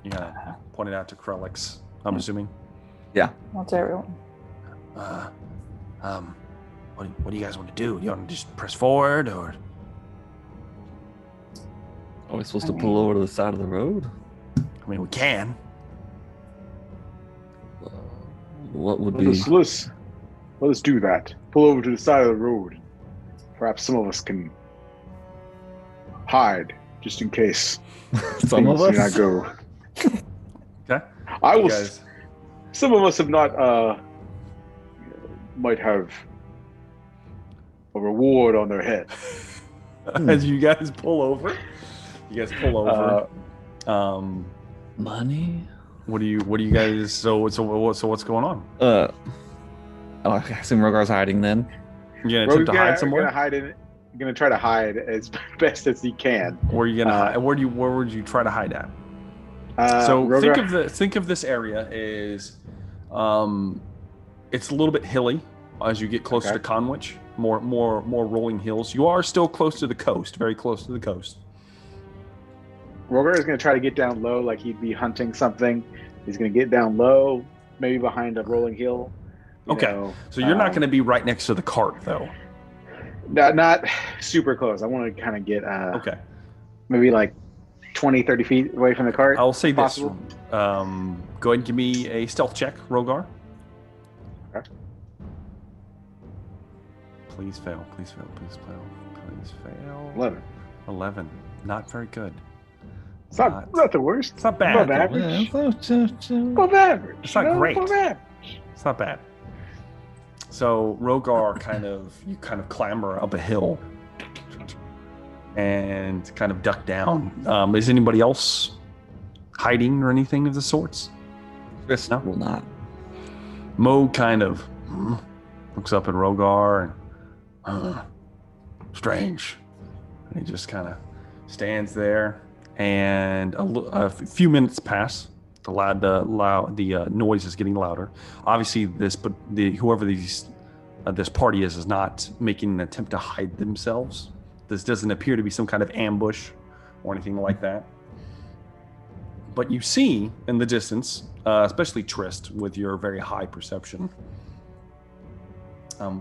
You gotta point it out to Krellix, I'm assuming. Yeah. Well, to everyone. What do you guys want to do? You want to just press forward, or Are we supposed to pull over to the side of the road? I mean, we can. What would Let us do that. Pull over to the side of the road. Perhaps some of us can hide, just in case. some of things us? do not go. Okay. I You will. guys, Some of us have not. Might have a reward on their head. as you guys pull over, Money? what do you guys? So what's going on? I assume Rogar's hiding then. You gonna attempt to hide somewhere? You're gonna try to hide as best as he can. Where are you gonna hide? Where would you try to hide at? So Rogar, think of this area as, it's a little bit hilly as you get closer to Conwich. More rolling hills. You are still close to the coast, very close to the coast. Rogar is gonna try to get down low, like he'd be hunting something. He's gonna get down low, maybe behind a rolling hill. So you're not gonna be right next to the cart, though. Not super close. I want to kind of get maybe like 20, 30 feet away from the cart. I'll say possible. this. Go ahead and give me a stealth check, Rogar. Okay. Please fail. Please fail. Please fail. Please fail. 11. Not very good. It's not the worst. It's not bad. Above average. Above average. It's not great. Above average. It's not bad. So Rogar kind of clamber up a hill and kind of duck down. Is anybody else hiding or anything of the sorts? Chris will not. Mo kind of looks up at Rogar and strange. And he just kind of stands there. And a few minutes pass. The noise is getting louder. Obviously, this party is not making an attempt to hide themselves. This doesn't appear to be some kind of ambush or anything like that. But you see in the distance, especially Trist, with your very high perception,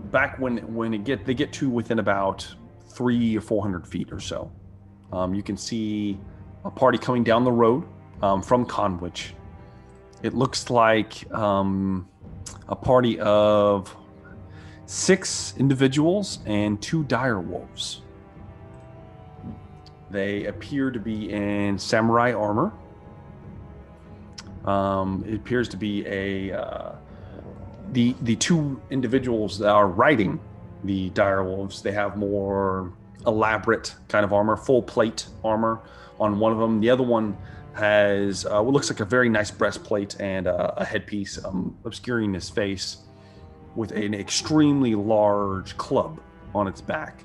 back when they get to within about 300 or 400 feet or so, you can see a party coming down the road from Conwich. It looks like a party of 6 individuals and 2 dire wolves. They appear to be in samurai armor. It appears to be the 2 individuals that are riding the dire wolves. They have more elaborate kind of armor, full plate armor on one of them. The other one has what looks like a very nice breastplate and a headpiece obscuring his face, with an extremely large club on its back.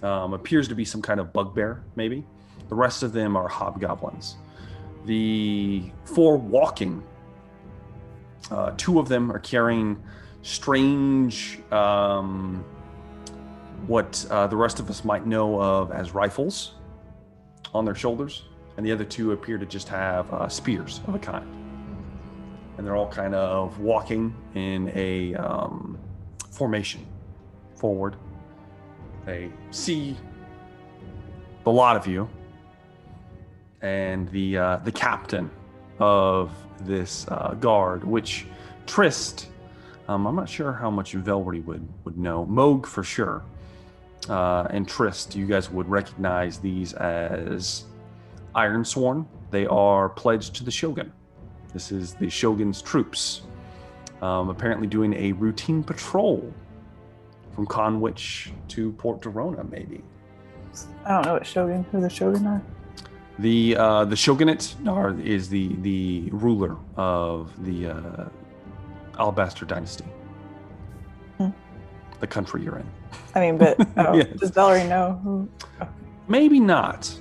Appears to be some kind of bugbear, maybe. The rest of them are hobgoblins. The 4 walking, 2 of them are carrying strange, what the rest of us might know of as rifles on their shoulders, and the other 2 appear to just have spears of a kind. And they're all kind of walking in a formation forward. They see the lot of you, and the captain of this guard, which Trist, I'm not sure how much Velry would know. Moog for sure, and Trist, you guys would recognize these as Ironsworn. They are pledged to the Shogun. This is the Shogun's troops, apparently doing a routine patrol from Conwich to Port Dorona, maybe. I don't know who the Shogun are. The Shogunate is the ruler of the Alabaster Dynasty. The country you're in. I mean, but Yes. Does Valerie know who? Oh. Maybe not.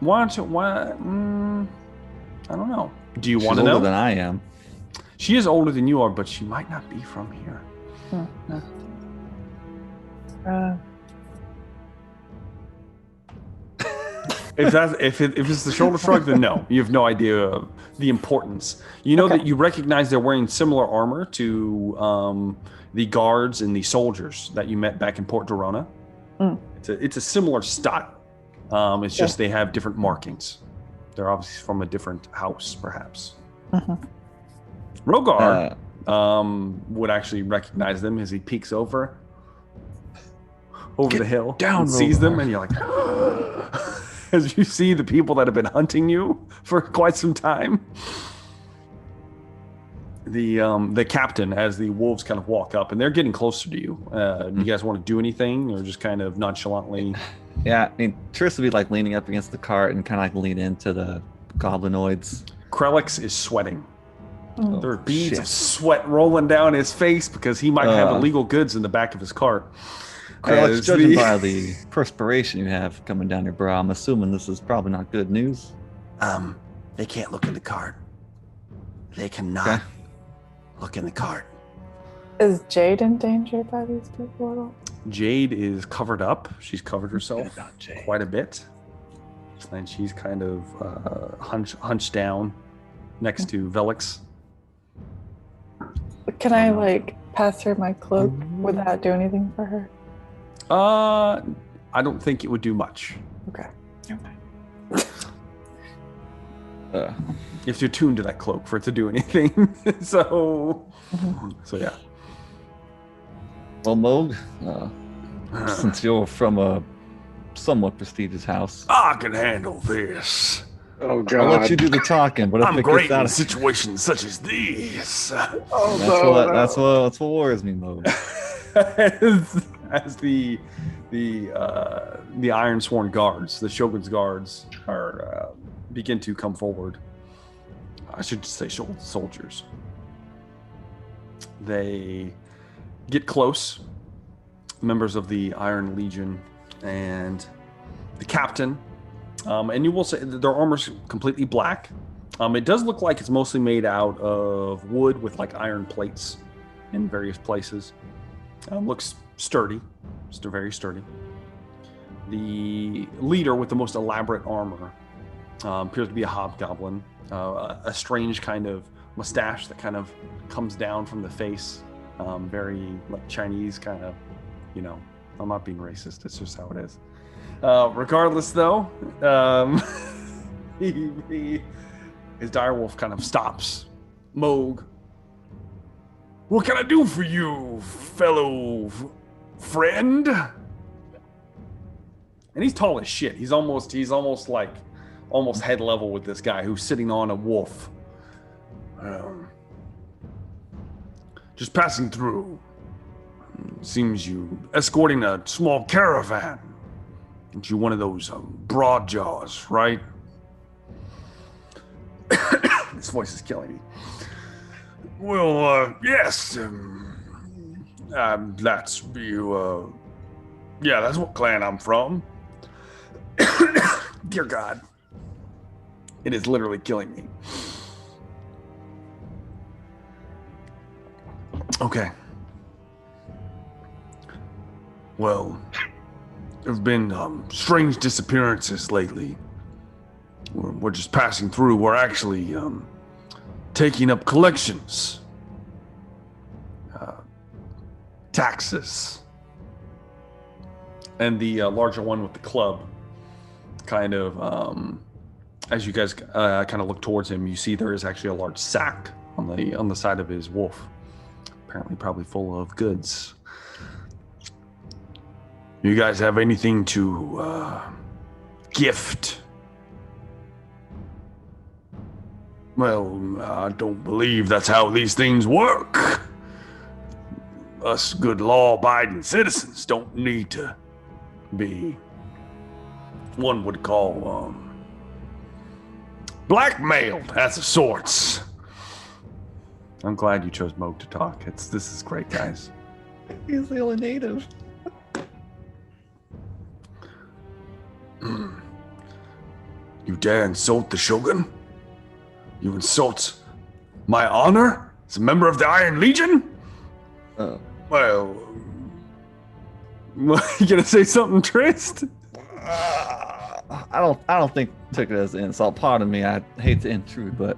Why? I don't know. Do you want to know? Older than I am. She is older than you are, but she might not be from here. If it's the shoulder shrug, then no. You have no idea of the importance. You know that you recognize they're wearing similar armor to the guards and the soldiers that you met back in Port Dorona. It's a similar style. It's just they have different markings. They're obviously from a different house, perhaps. Rogar would actually recognize them as he peeks over the hill down, and sees them, Rogar. and you're like, as you see the people that have been hunting you for quite some time. The captain, as the wolves kind of walk up, and they're getting closer to you. Do you guys want to do anything, or just kind of nonchalantly? Yeah, I mean, Triss would be like leaning up against the cart and kind of like lean into the goblinoids. Krelix is sweating. There are beads shit. of sweat rolling down his face because he might have illegal goods in the back of his cart. Krelix, judging by the perspiration you have coming down your brow, I'm assuming this is probably not good news. They can't look in the cart. They cannot look in the cart. Is Jade endangered by these people at all? Jade is covered up. She's covered herself quite a bit. And she's kind of hunched down next to Velix. Can I like pass her my cloak? Would that do anything for her? I don't think it would do much. Okay. If you're tuned to that cloak for it to do anything. So yeah. Well, Moog, since you're from a somewhat prestigious house, I can handle this. Oh I'll God! let you do the talking. But if I'm it great gets out in of situations such as these. Oh that's what worries me, Moog. as the Iron Sworn guards, the Shogun's guards, are begin to come forward. I should say soldiers. They get close. Members of the Iron Legion and the captain. And you will say that their armor's completely black. It does look like it's mostly made out of wood with like iron plates in various places. Looks sturdy, still very sturdy. The leader with the most elaborate armor appears to be a hobgoblin, a strange kind of mustache that kind of comes down from the face, very like Chinese kind of, I'm not being racist, it's just how it is. Regardless though, his direwolf kind of stops. Moog, What can I do for you, fellow friend? and he's tall as shit. He's almost head level with this guy who's sitting on a wolf. Just passing through. Seems you escorting a small caravan. Aren't you one of those broad jaws, right? This voice is killing me. Well, yes. That's you. Yeah, that's what clan I'm from. Dear God. It is literally killing me. Okay. Well, there have been strange disappearances lately. We're just passing through. We're actually taking up collections, taxes. And the larger one with the club kind of, as you guys kind of look towards him, you see there is actually a large sack on the side of his wolf. Apparently probably full of goods. You guys have anything to gift? Well, I don't believe that's how these things work. Us good law-abiding citizens don't need to be, one would call, blackmailed as of sorts. I'm glad you chose Moog to talk. This is great, guys. He's the only native. You dare insult the Shogun? You insult my honor as a member of the Iron Legion? Well, You gonna say something, Trist? I don't think took it as an insult. Pardon me, I hate to intrude, but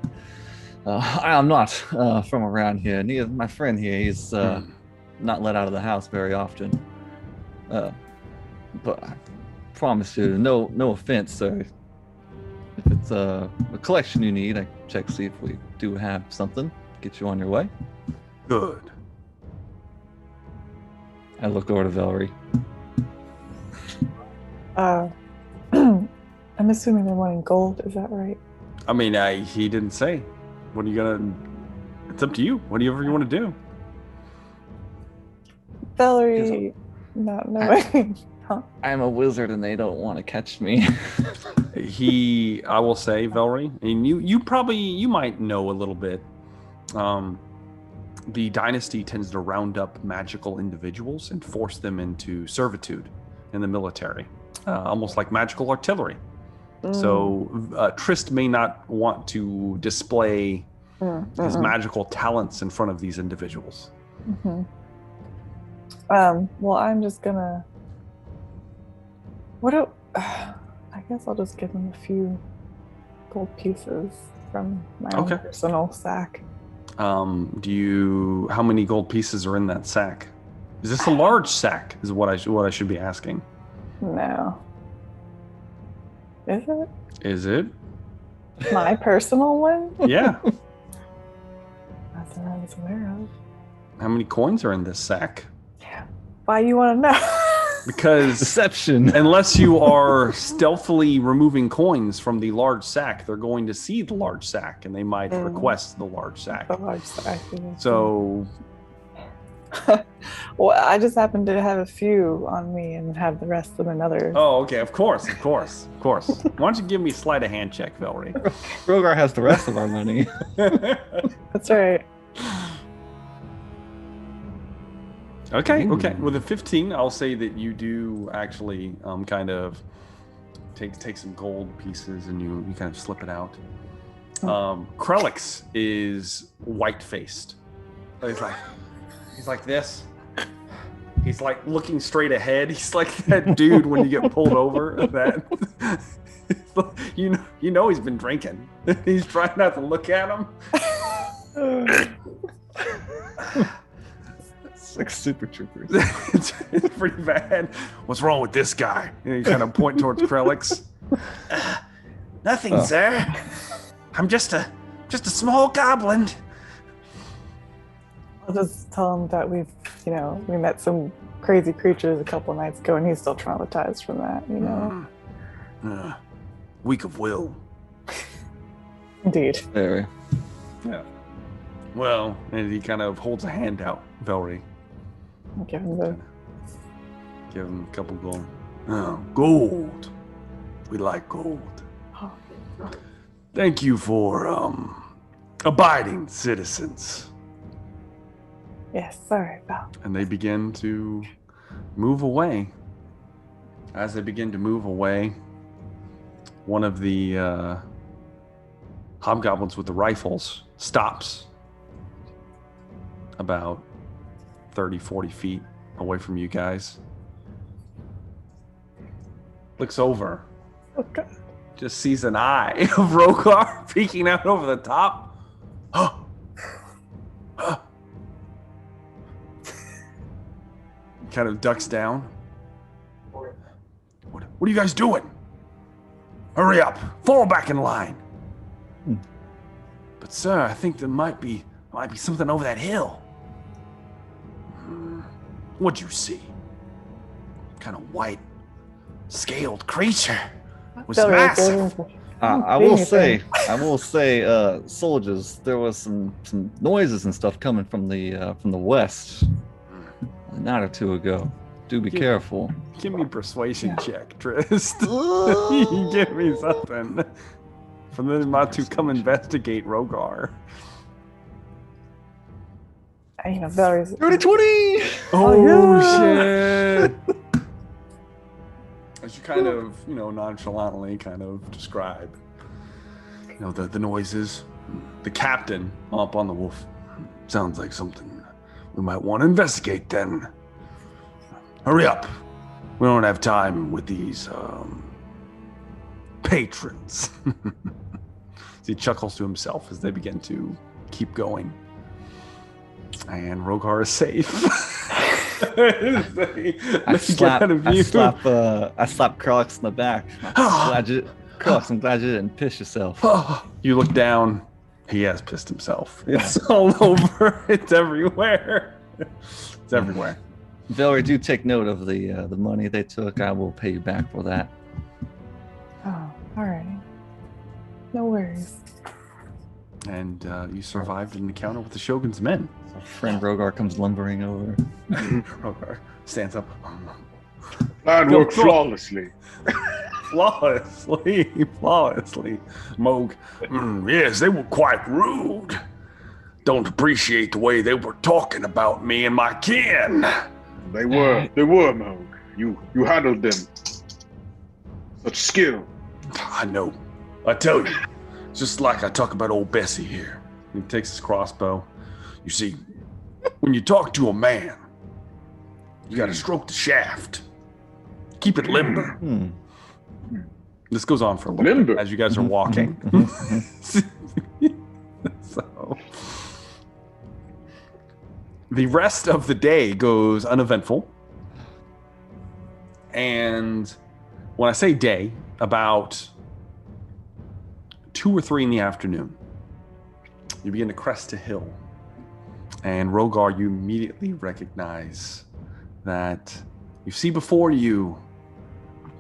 I am not from around here. Neither my friend here. He's not let out of the house very often. But promise you, no offense, sir. If it's a collection you need, I can check see if we do have something. Get you on your way. Good. I look over to Valerie. I'm assuming they're wanting gold. Is that right? I mean, he didn't say. What are you gonna? It's up to you. Whatever you want to do. Valerie, not knowing. I'm a wizard, and they don't want to catch me. I will say, Valerie, and you might know a little bit. The dynasty tends to round up magical individuals and force them into servitude in the military, almost like magical artillery. So Trist may not want to display his magical talents in front of these individuals. Well, I'm just gonna. I guess I'll just give him a few gold pieces from my own personal sack. How many gold pieces are in that sack? Is this a large sack? Is what I should be asking. No. Is it? Is it? My personal one? Yeah. That's what I was aware of. How many coins are in this sack? Yeah. Why you want to know? Because deception. Unless you are stealthily removing coins from the large sack, they're going to see the large sack and they might request the large sack. The large sack. So. Well, I just happen to have a few on me and have the rest of another. Oh, okay. Of course. Why don't you give me a sleight of hand check, Valerie? Rogar has the rest of our money. That's right. Okay. With a 15, I'll say that you do actually kind of take some gold pieces and you kind of slip it out. Krelix is white-faced. He's like this. He's like looking straight ahead. He's like that dude when you get pulled over. That you know he's been drinking. He's trying not to look at him. It's like Super Troopers. It's pretty bad. What's wrong with this guy? And you kind of point towards Krelix. Nothing, sir. I'm just a small goblin. I'll just tell him that we met some crazy creatures a couple nights ago, and he's still traumatized from that. Weak of will. Indeed. Very. Yeah. Well, and he kind of holds a hand out, Valerie. I'll give him a couple gold. Gold. We like gold. Thank you for abiding citizens. Yes, sorry, Val. And they begin to move away. As they begin to move away, one of the hobgoblins with the rifles stops about 30, 40 feet away from you guys. Looks over. Okay. Just sees an eye of Rogar peeking out over the top. Kind of ducks down. What are you guys doing? Hurry up. Fall back in line. But sir, I think there might be something over that hill. What'd you see? Kind of white, scaled creature. Was Valerie, massive. I will say, soldiers, there was some noises and stuff coming from the west a night or two ago. Do be careful. Give me a persuasion check, Trist. You give me something. For them not to come investigate Rogar. Valerie's 30-20! Oh, shit! As you kind of, nonchalantly kind of describe, the noises. The captain up on the wolf. Sounds like something we might want to investigate then. Hurry up. We don't have time with these patrons. He chuckles to himself as they begin to keep going. And Rogar is safe. I slap Krelix in the back. Krelix, I'm glad you didn't piss yourself. You look down. He has pissed himself. It's all over. It's everywhere. It's everywhere. Valerie, do take note of the money they took. I will pay you back for that. Oh, all right. No worries. And you survived an encounter with the Shogun's men. Our friend Rogar comes lumbering over. Rogar stands up. That worked flawlessly. Flawlessly. Moog. Yes, they were quite rude. Don't appreciate the way they were talking about me and my kin. They were, Moog. You handled them. Such skill. I know. I tell you, just like I talk about old Bessie here. He takes his crossbow. You see, when you talk to a man, you gotta stroke the shaft. Keep it limber. This goes on for a little bit as you guys are walking. So, the rest of the day goes uneventful. And when I say day, about 2 or 3 in the afternoon, you begin to crest a hill. And Rogar, you immediately recognize that you see before you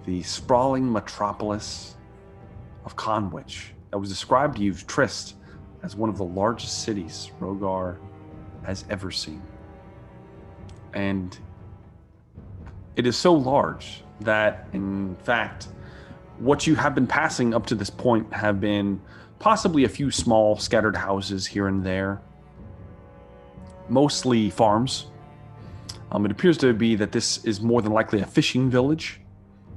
the sprawling metropolis of Conwich that was described to you, Trist, as one of the largest cities Rogar has ever seen. And it is so large that, in fact, what you have been passing up to this point have been possibly a few small scattered houses here and there, mostly farms. It appears to be that this is more than likely a fishing village,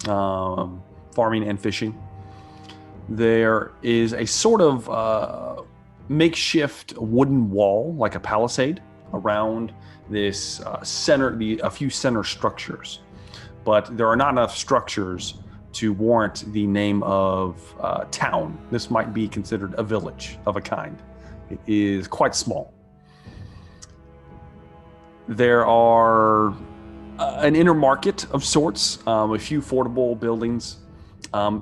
farming and fishing. There is a sort of makeshift wooden wall, like a palisade, around this a few center structures. But there are not enough structures to warrant the name of town. This might be considered a village of a kind. It is quite small. There are an inner market of sorts, a few fordable buildings.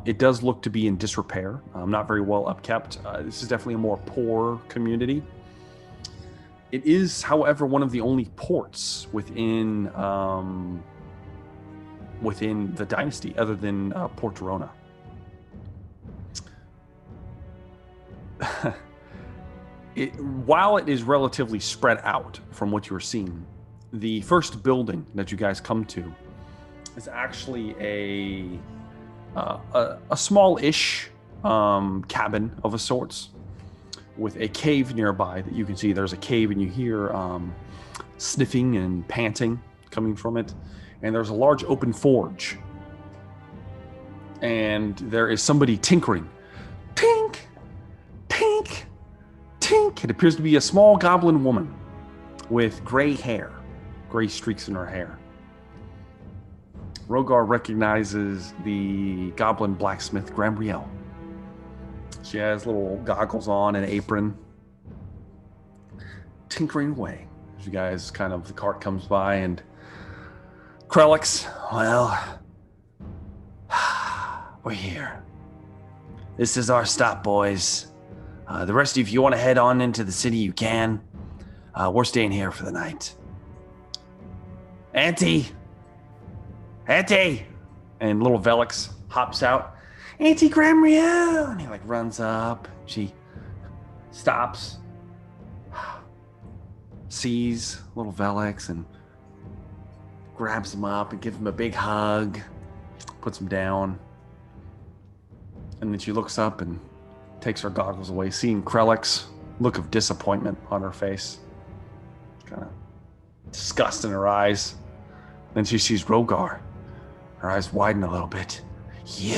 It does look to be in disrepair, not very well upkept. This is definitely a more poor community. It is, however, one of the only ports within the dynasty, other than Port Dorona. While it is relatively spread out from what you are seeing, the first building that you guys come to is actually a small-ish cabin of a sorts with a cave nearby that you can see. There's a cave and you hear sniffing and panting coming from it. And there's a large open forge. And there is somebody tinkering. Tink! Tink! Tink! It appears to be a small goblin woman with gray hair. Gray streaks in her hair. Rogar recognizes the goblin blacksmith, Granel-Ruiz. She has little goggles on, an apron. Tinkering away. As you guys the cart comes by and Krelix, well, we're here. This is our stop, boys. The rest of you, if you want to head on into the city, you can. We're staying here for the night. Auntie! Auntie! And little Velix hops out. Auntie Granel! And he runs up. She stops. Sees little Velix and grabs him up and gives him a big hug, puts him down, and then she looks up and takes her goggles away, seeing Krelix look of disappointment on her face, kind of disgust in her eyes. Then she sees Rogar. Her eyes widen a little bit. You!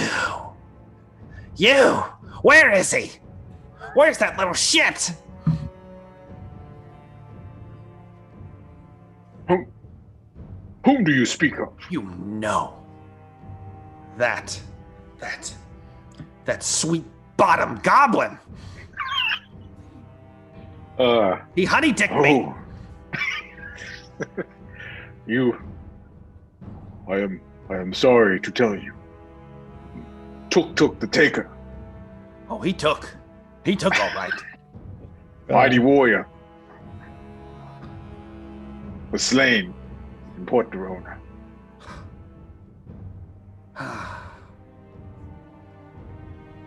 Where is he? Where's that little shit? Whom do you speak of? You know. That sweet bottom goblin. He honey-dicked me. I am sorry to tell you. Took the taker. Oh, he took all right. Mighty warrior was slain in Port Dorona.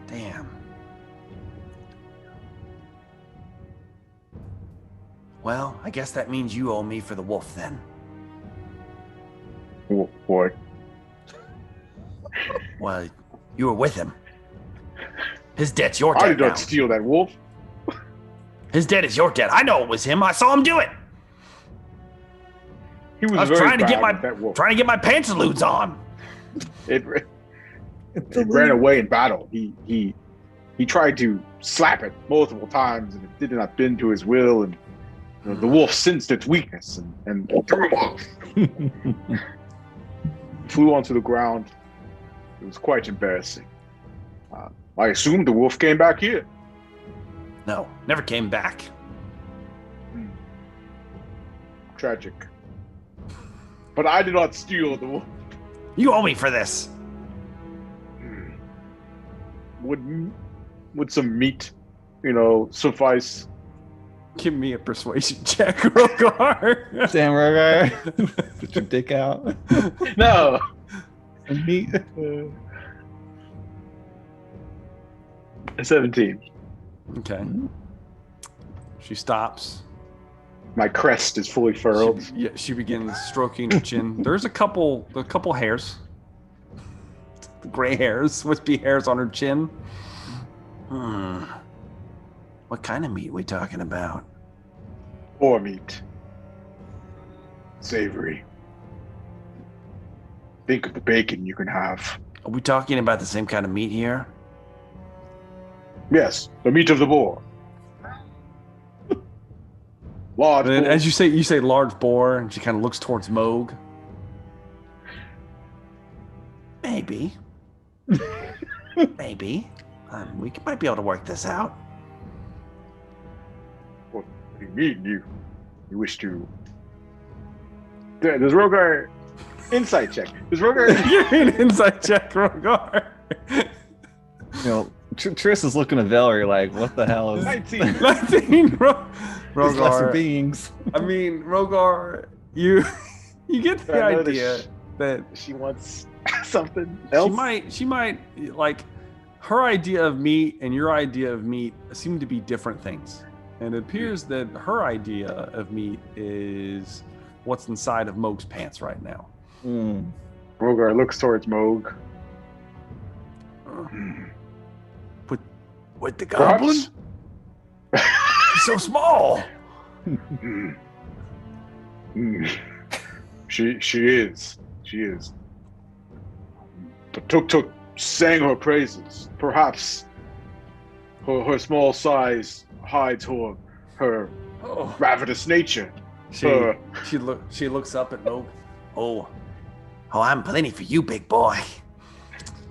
Damn. Well, I guess that means you owe me for the wolf then. What? Well, you were with him. His debt's your debt I did now. not steal that wolf. His debt is your debt. I know it was him. I saw him do it. He was I was very trying to proud get of that wolf. my pantaloons on. It ran away in battle. He tried to slap it multiple times, and it did not bend to his will. And the wolf sensed its weakness and threw him off. Flew onto the ground. It was quite embarrassing. I assumed the wolf came back here. No, never came back. Tragic. But I did not steal the wolf. You owe me for this. Would some meat, suffice? Give me a persuasion check, Rogar. Sam Rogar. Put your dick out. No. Meat. 17. Okay. She stops. My crest is fully furrowed. She begins stroking her chin. There's a couple hairs. Gray hairs, wispy hairs on her chin. What kind of meat are we talking about? Boar meat. Savory. Think of the bacon you can have. Are we talking about the same kind of meat here? Yes, the meat of the boar. Large And boar. as you say large boar, and she kind of looks towards Moog. Maybe. Maybe. We might be able to work this out. What do you mean? You wish to? Does Rogar insight check? Does Rogar? Give me an insight check, Rogar. Triss is looking at Valerie like, what the hell is 19. 19, these lesser Rogar. beings? I mean, Rogar, you get the I know idea that She wants something else. she might like her idea of meat and your idea of meat seem to be different things. And it appears that her idea of meat is what's inside of Moog's pants right now. Rogar looks towards Moog. With the goblin? He's so small. She is. But Tuk sang her praises. Perhaps her small size hides her ravenous nature. She looks up at Moog. Oh, I'm plenty for you, big boy.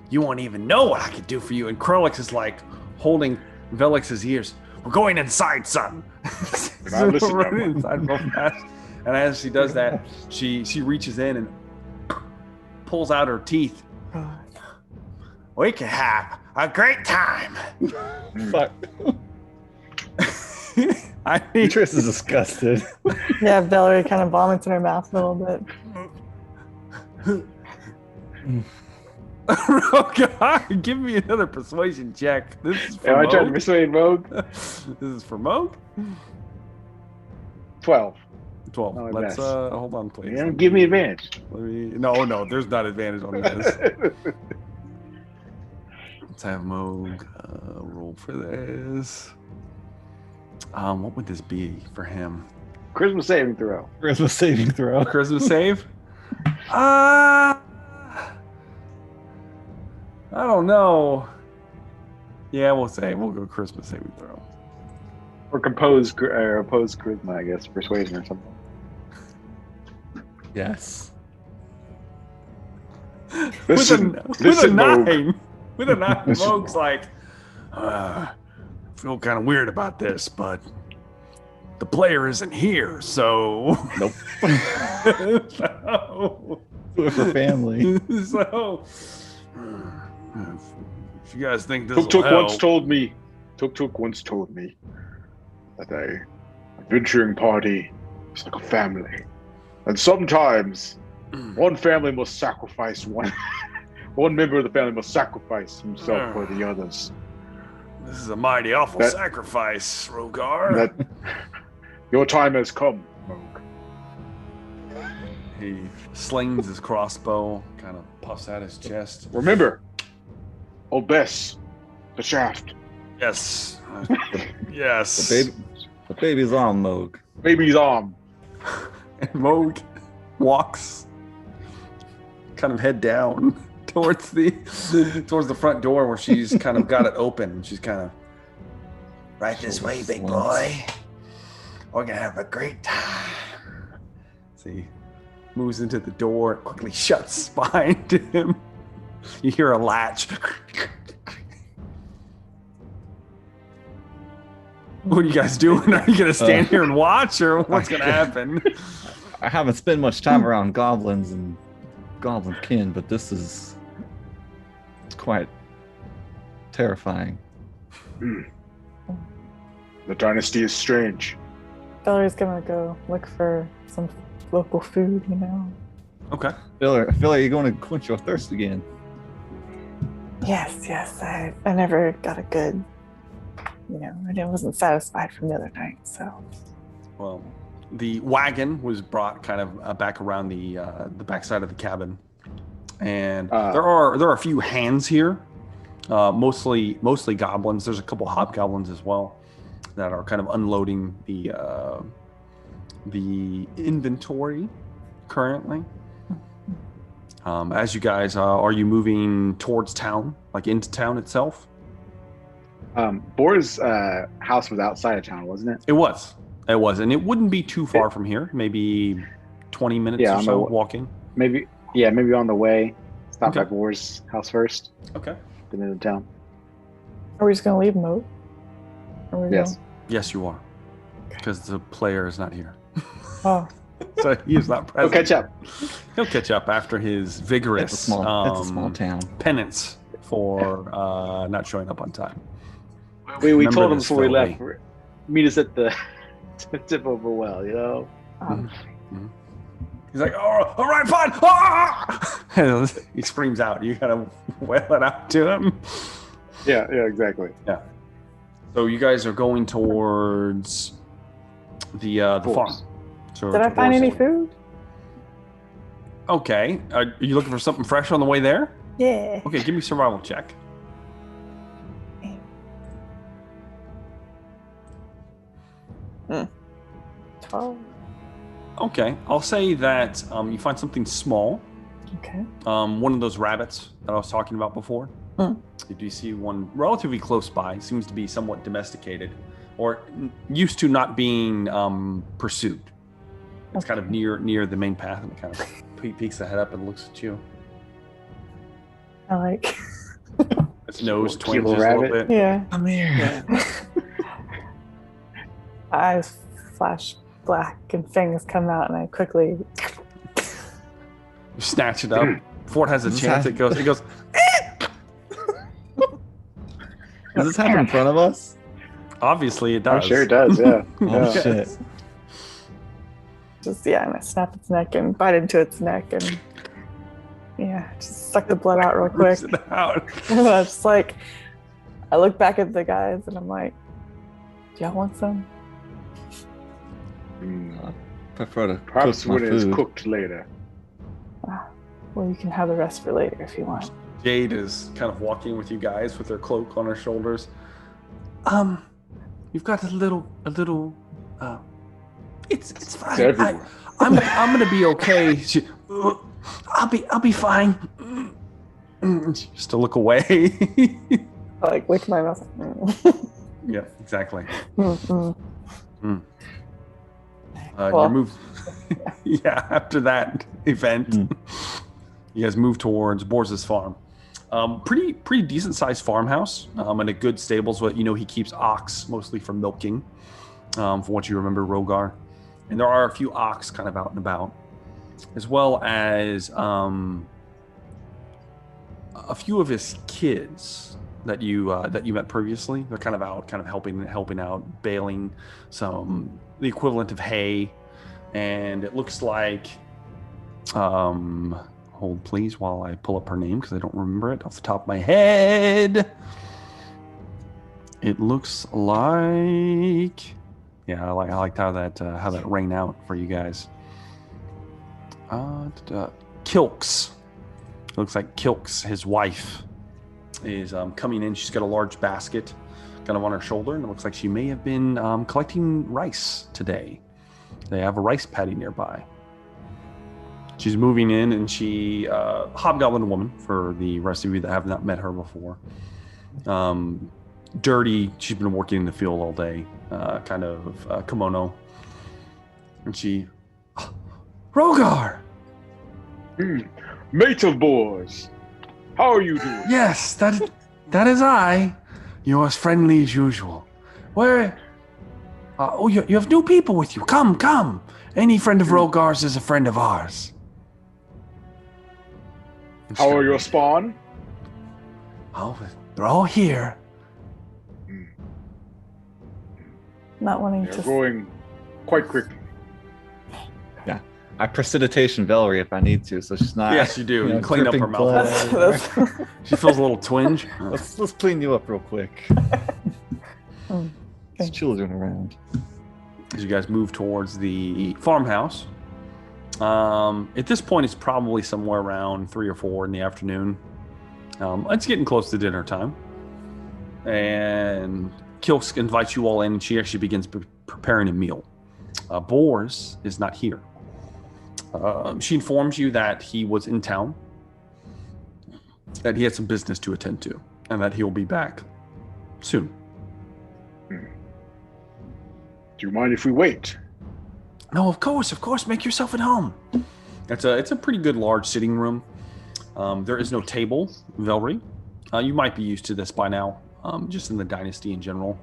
You won't even know what I could do for you. And Krolix is like holding Velix's ears. We're going inside, son. Now listen, We're running inside real fast. And as she does that, she reaches in and pulls out her teeth. We could have a great time. Fuck. I mean, Triss is disgusted. Yeah, Valerie kind of vomits in her mouth a little bit. Rogar, give me another persuasion check. This is for Am I trying to Moog. persuade Moog? This is for Moog. 12. 12. Oh, Let's nice. hold on, please. Yeah, give me advantage. No, there's not advantage on this. Let's have Moog roll for this. What would this be for him? Charisma saving throw. Charisma saving throw. Charisma save? I don't know. Yeah, we'll go Charisma saving throw. Or opposed charisma, I guess. Persuasion or something. Yes. Listen, with a listen, Moog. 9. With a 9, Listen, Moog's like, I feel kind of weird about this, but the player isn't here, so Nope. so, For family. so if you guys think this will Tuk help, once told me that a adventuring party is like a family. And sometimes one family must sacrifice one member of the family must sacrifice himself for the others. this is a mighty awful sacrifice, Rogar. That your time has come, Moog. He slings his crossbow, kind of puffs out his chest. Remember, Obes, the shaft. Yes. Yes. The baby's on, Moog. Baby's arm. And Moog walks kind of head down towards the front door where she's kind of got it open. She's kind of Right this way, big boy. We're gonna have a great time. see moves into the door, quickly shuts behind him. You hear a latch. What are you guys doing? Are you gonna stand here and watch, or what's gonna happen? I haven't spent much time around goblins and goblin kin, but this is quite terrifying. The dynasty is strange. Valerie's gonna go look for some local food, you know. Okay. I feel like you're going to quench your thirst again. Yes, I never got a good, I wasn't satisfied from the other night, so. Well, the wagon was brought kind of back around the backside of the cabin, and there are a few hands here, mostly goblins. There's a couple hobgoblins as well that are kind of unloading the inventory currently. As you guys are you moving towards town, like into town itself? Boar's house was outside of town, wasn't it? It was, and it wouldn't be too far from here. Maybe 20 minutes or so walking. Maybe on the way. Stop at Boar's house first. Okay. Then into town. Are we just gonna leave Moat? Yes. Yes, you are, because the player is not here. Oh. So he is not present. He'll catch up. He'll catch up after his vigorous It's a small town. penance for not showing up on time. We Remember told him this, before we Philly. left. Meet us at the tip of a well, you know? He's like, "Oh, all right, fine." Ah! And he screams out. You gotta wail it out to him. Yeah, exactly. Yeah. So you guys are going towards the farm. So Did I find any food? Okay. Are you looking for something fresh on the way there? Yeah. Okay, give me a survival check. 12. Okay, I'll say that you find something small. Okay. One of those rabbits that I was talking about before. You do see one relatively close by. Seems to be somewhat domesticated, or used to not being pursued. It's kind of near the main path, and it kind of peeks the head up and looks at you. I like. Its nose Cute twinges little a little rabbit. bit. Yeah. Come here. Eyes flash black and fangs come out, and I quickly. You snatch it up before it has a chance. It goes. Does this happen in front of us? Obviously, it I'm does. sure it does, yeah. Oh, shit. Just and I snap its neck and bite into its neck and just suck the blood out real quick. Rips it out. And I just like, I look back at the guys and I'm like, "Do y'all want some?" I prefer to Perhaps cook my when it is food. cooked later. Well, you can have the rest for later if you want. Jade is kind of walking with you guys with her cloak on her shoulders. You've got a little. It's fine. It's everywhere. I'm gonna be okay. I'll be fine. Just to look away. I like lick my mouth. Yeah, exactly. Mm-mm. You move. Yeah, after that event, you guys move towards Borz's farm. Pretty decent sized farmhouse, and a good stables. What he keeps ox mostly for milking, from what you remember, Rogar. And there are a few ox kind of out and about, as well as a few of his kids that you met previously. They're kind of out, kind of helping out, baling the equivalent of hay. And it looks like, hold please while I pull up her name because I don't remember it off the top of my head. It looks like, yeah, I liked how that rang out for you guys. Kilks. It looks like Kilks, his wife, is coming in. She's got a large basket kind of on her shoulder, and it looks like she may have been collecting rice today. They have a rice paddy nearby. She's moving in, and she, hobgoblin woman, for the rest of you that have not met her before. Dirty, she's been working in the field all day, kind of kimono. And she, Rogar! Mate of boars, how are you doing? Yes, that is I. You're as friendly as usual. Where? You have new people with you. Come. Any friend of Rogar's is a friend of ours. How are your spawn? Oh, they're all here. Not wanting They're to. growing quite quickly. Yeah. I prestidigitation Valerie if I need to, so she's not. Yes, you do. You clean up her dripping mouth. blood. She feels a little twinge. let's clean you up real quick. Mm, There's children around. As you guys move towards the farmhouse. At this point, it's probably somewhere around 3 or 4 in the afternoon. It's getting close to dinner time. And Kilsk invites you all in, and she actually begins preparing a meal. Bors is not here. She informs you that he was in town, that he had some business to attend to, and that he'll be back soon. Do you mind if we wait? No, of course. Make yourself at home. It's a pretty good large sitting room. There is no table, Velry. You might be used to this by now, just in the dynasty in general.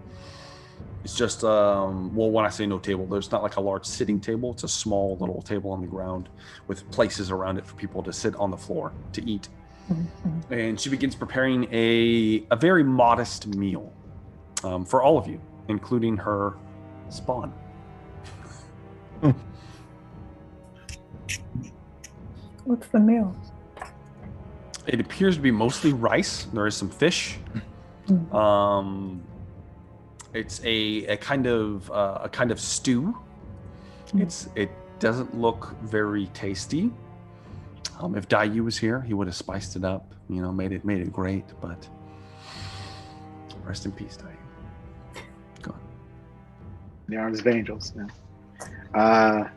It's just, when I say no table, there's not like a large sitting table. It's a small little table on the ground with places around it for people to sit on the floor to eat. mm-hmm. And she begins preparing a very modest meal for all of you, including her spawn. What's the meal? It appears to be mostly rice. There is some fish. It's a kind of stew. It doesn't look very tasty. If Dayu was here, he would have spiced it up. Made it great. But rest in peace, Dayu. Go on. The arms of angels. Yeah.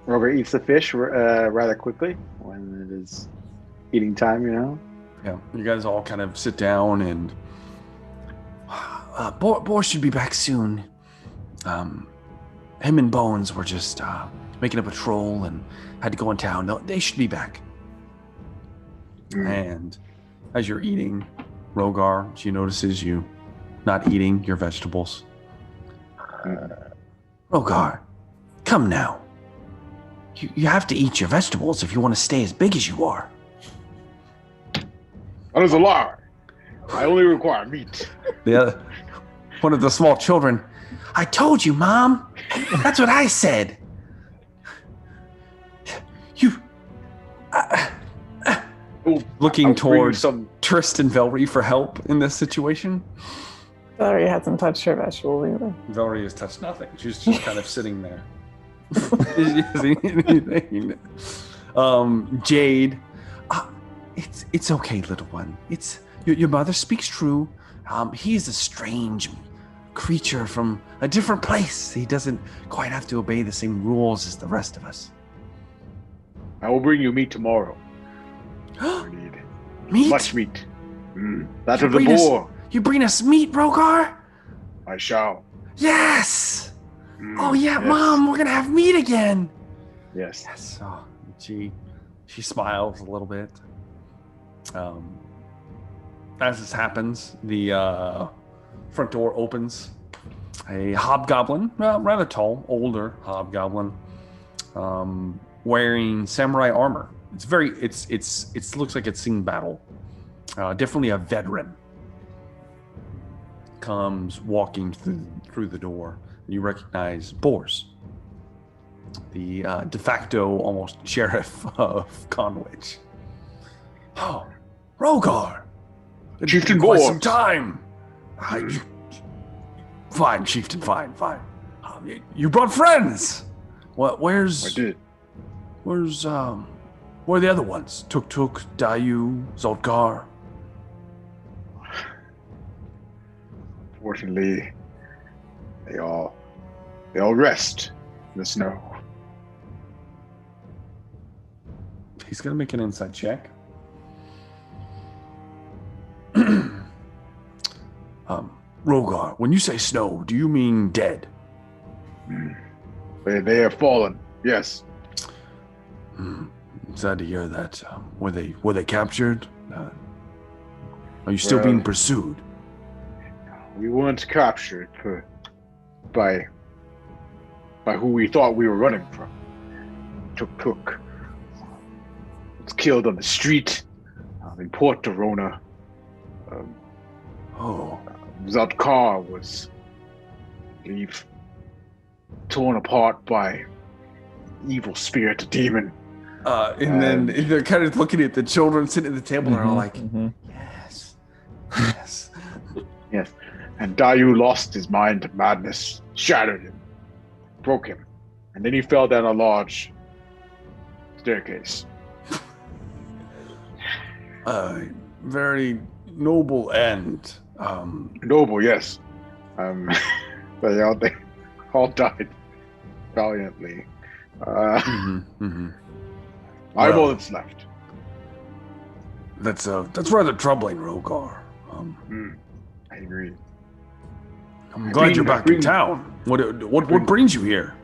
Rogar eats the fish rather quickly when it is eating time, Yeah, you guys all kind of sit down, and Boris should be back soon. Him and Bones were just making a patrol and had to go in town. They should be back. And as you're eating, Rogar, she notices you not eating your vegetables. Rogar, come now. You have to eat your vegetables if you want to stay as big as you are. That is a lie. I only require meat. One of the small children. I told you, Mom. That's what I said. Looking I'll bring towards some. Tristan Velry for help in this situation. Valerie hasn't touched her vegetables either. Velry has touched nothing. She's just kind of sitting there. She hasn't eaten anything. Jade. It's okay, little one. It's your mother speaks true. He's a strange creature from a different place. He doesn't quite have to obey the same rules as the rest of us. I will bring you meat tomorrow. I need Meat? much meat. That of the boar. You bring us meat, Rogar? I shall. Yes! Oh yeah, yes. Mom, we're gonna have meat again. Yes. Yes. Oh, she smiles a little bit. As this happens, the front door opens. A hobgoblin, rather tall, older hobgoblin, wearing samurai armor. It looks like it's seen battle. Definitely a veteran. Comes walking through the door. You recognize Bors, the de facto almost sheriff of Conwich. Oh, Rogar! Chieftain Quite Bors. some time. Fine, Chieftain, fine. You brought friends. Where's? I did. Where are the other ones? Tuk, Dayu, Zoltkar. Fortunately, they all rest in the snow. He's gonna make an insight check. Rogar, when you say snow, do you mean dead? They have fallen. Yes. Sad to hear that. Were they captured? Are you still being pursued? We weren't captured by who we thought we were running from. Tuk was killed on the street in Port Dorona. Zaltkar was, I believe, torn apart by evil spirit demon. And then they're kind of looking at the children sitting at the table and they're all like, yes. Yes. And Dayu lost his mind to madness, shattered him, broke him, and then he fell down a large staircase. Very noble end. Noble, yes. They all died valiantly. I'm all that's left. That's rather troubling, Rogar. I agree. I'm glad you're back in town. What brings you here?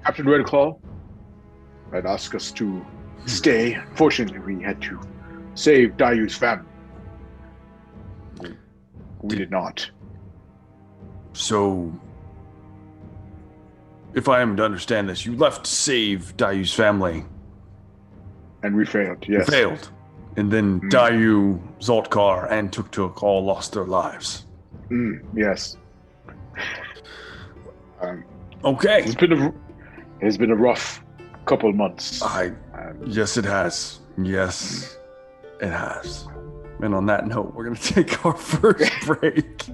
Captain Redclaw had asked us to stay. Fortunately, we had to save Dayu's family. We did not. So, if I am to understand this, you left to save Dayu's family. And we failed, yes. You failed. And then Dayu, Zoltkar, and Tuk all lost their lives. Yes. Okay. It's been a rough couple of months. Yes, it has. Yes, it has. And on that note, we're going to take our first break.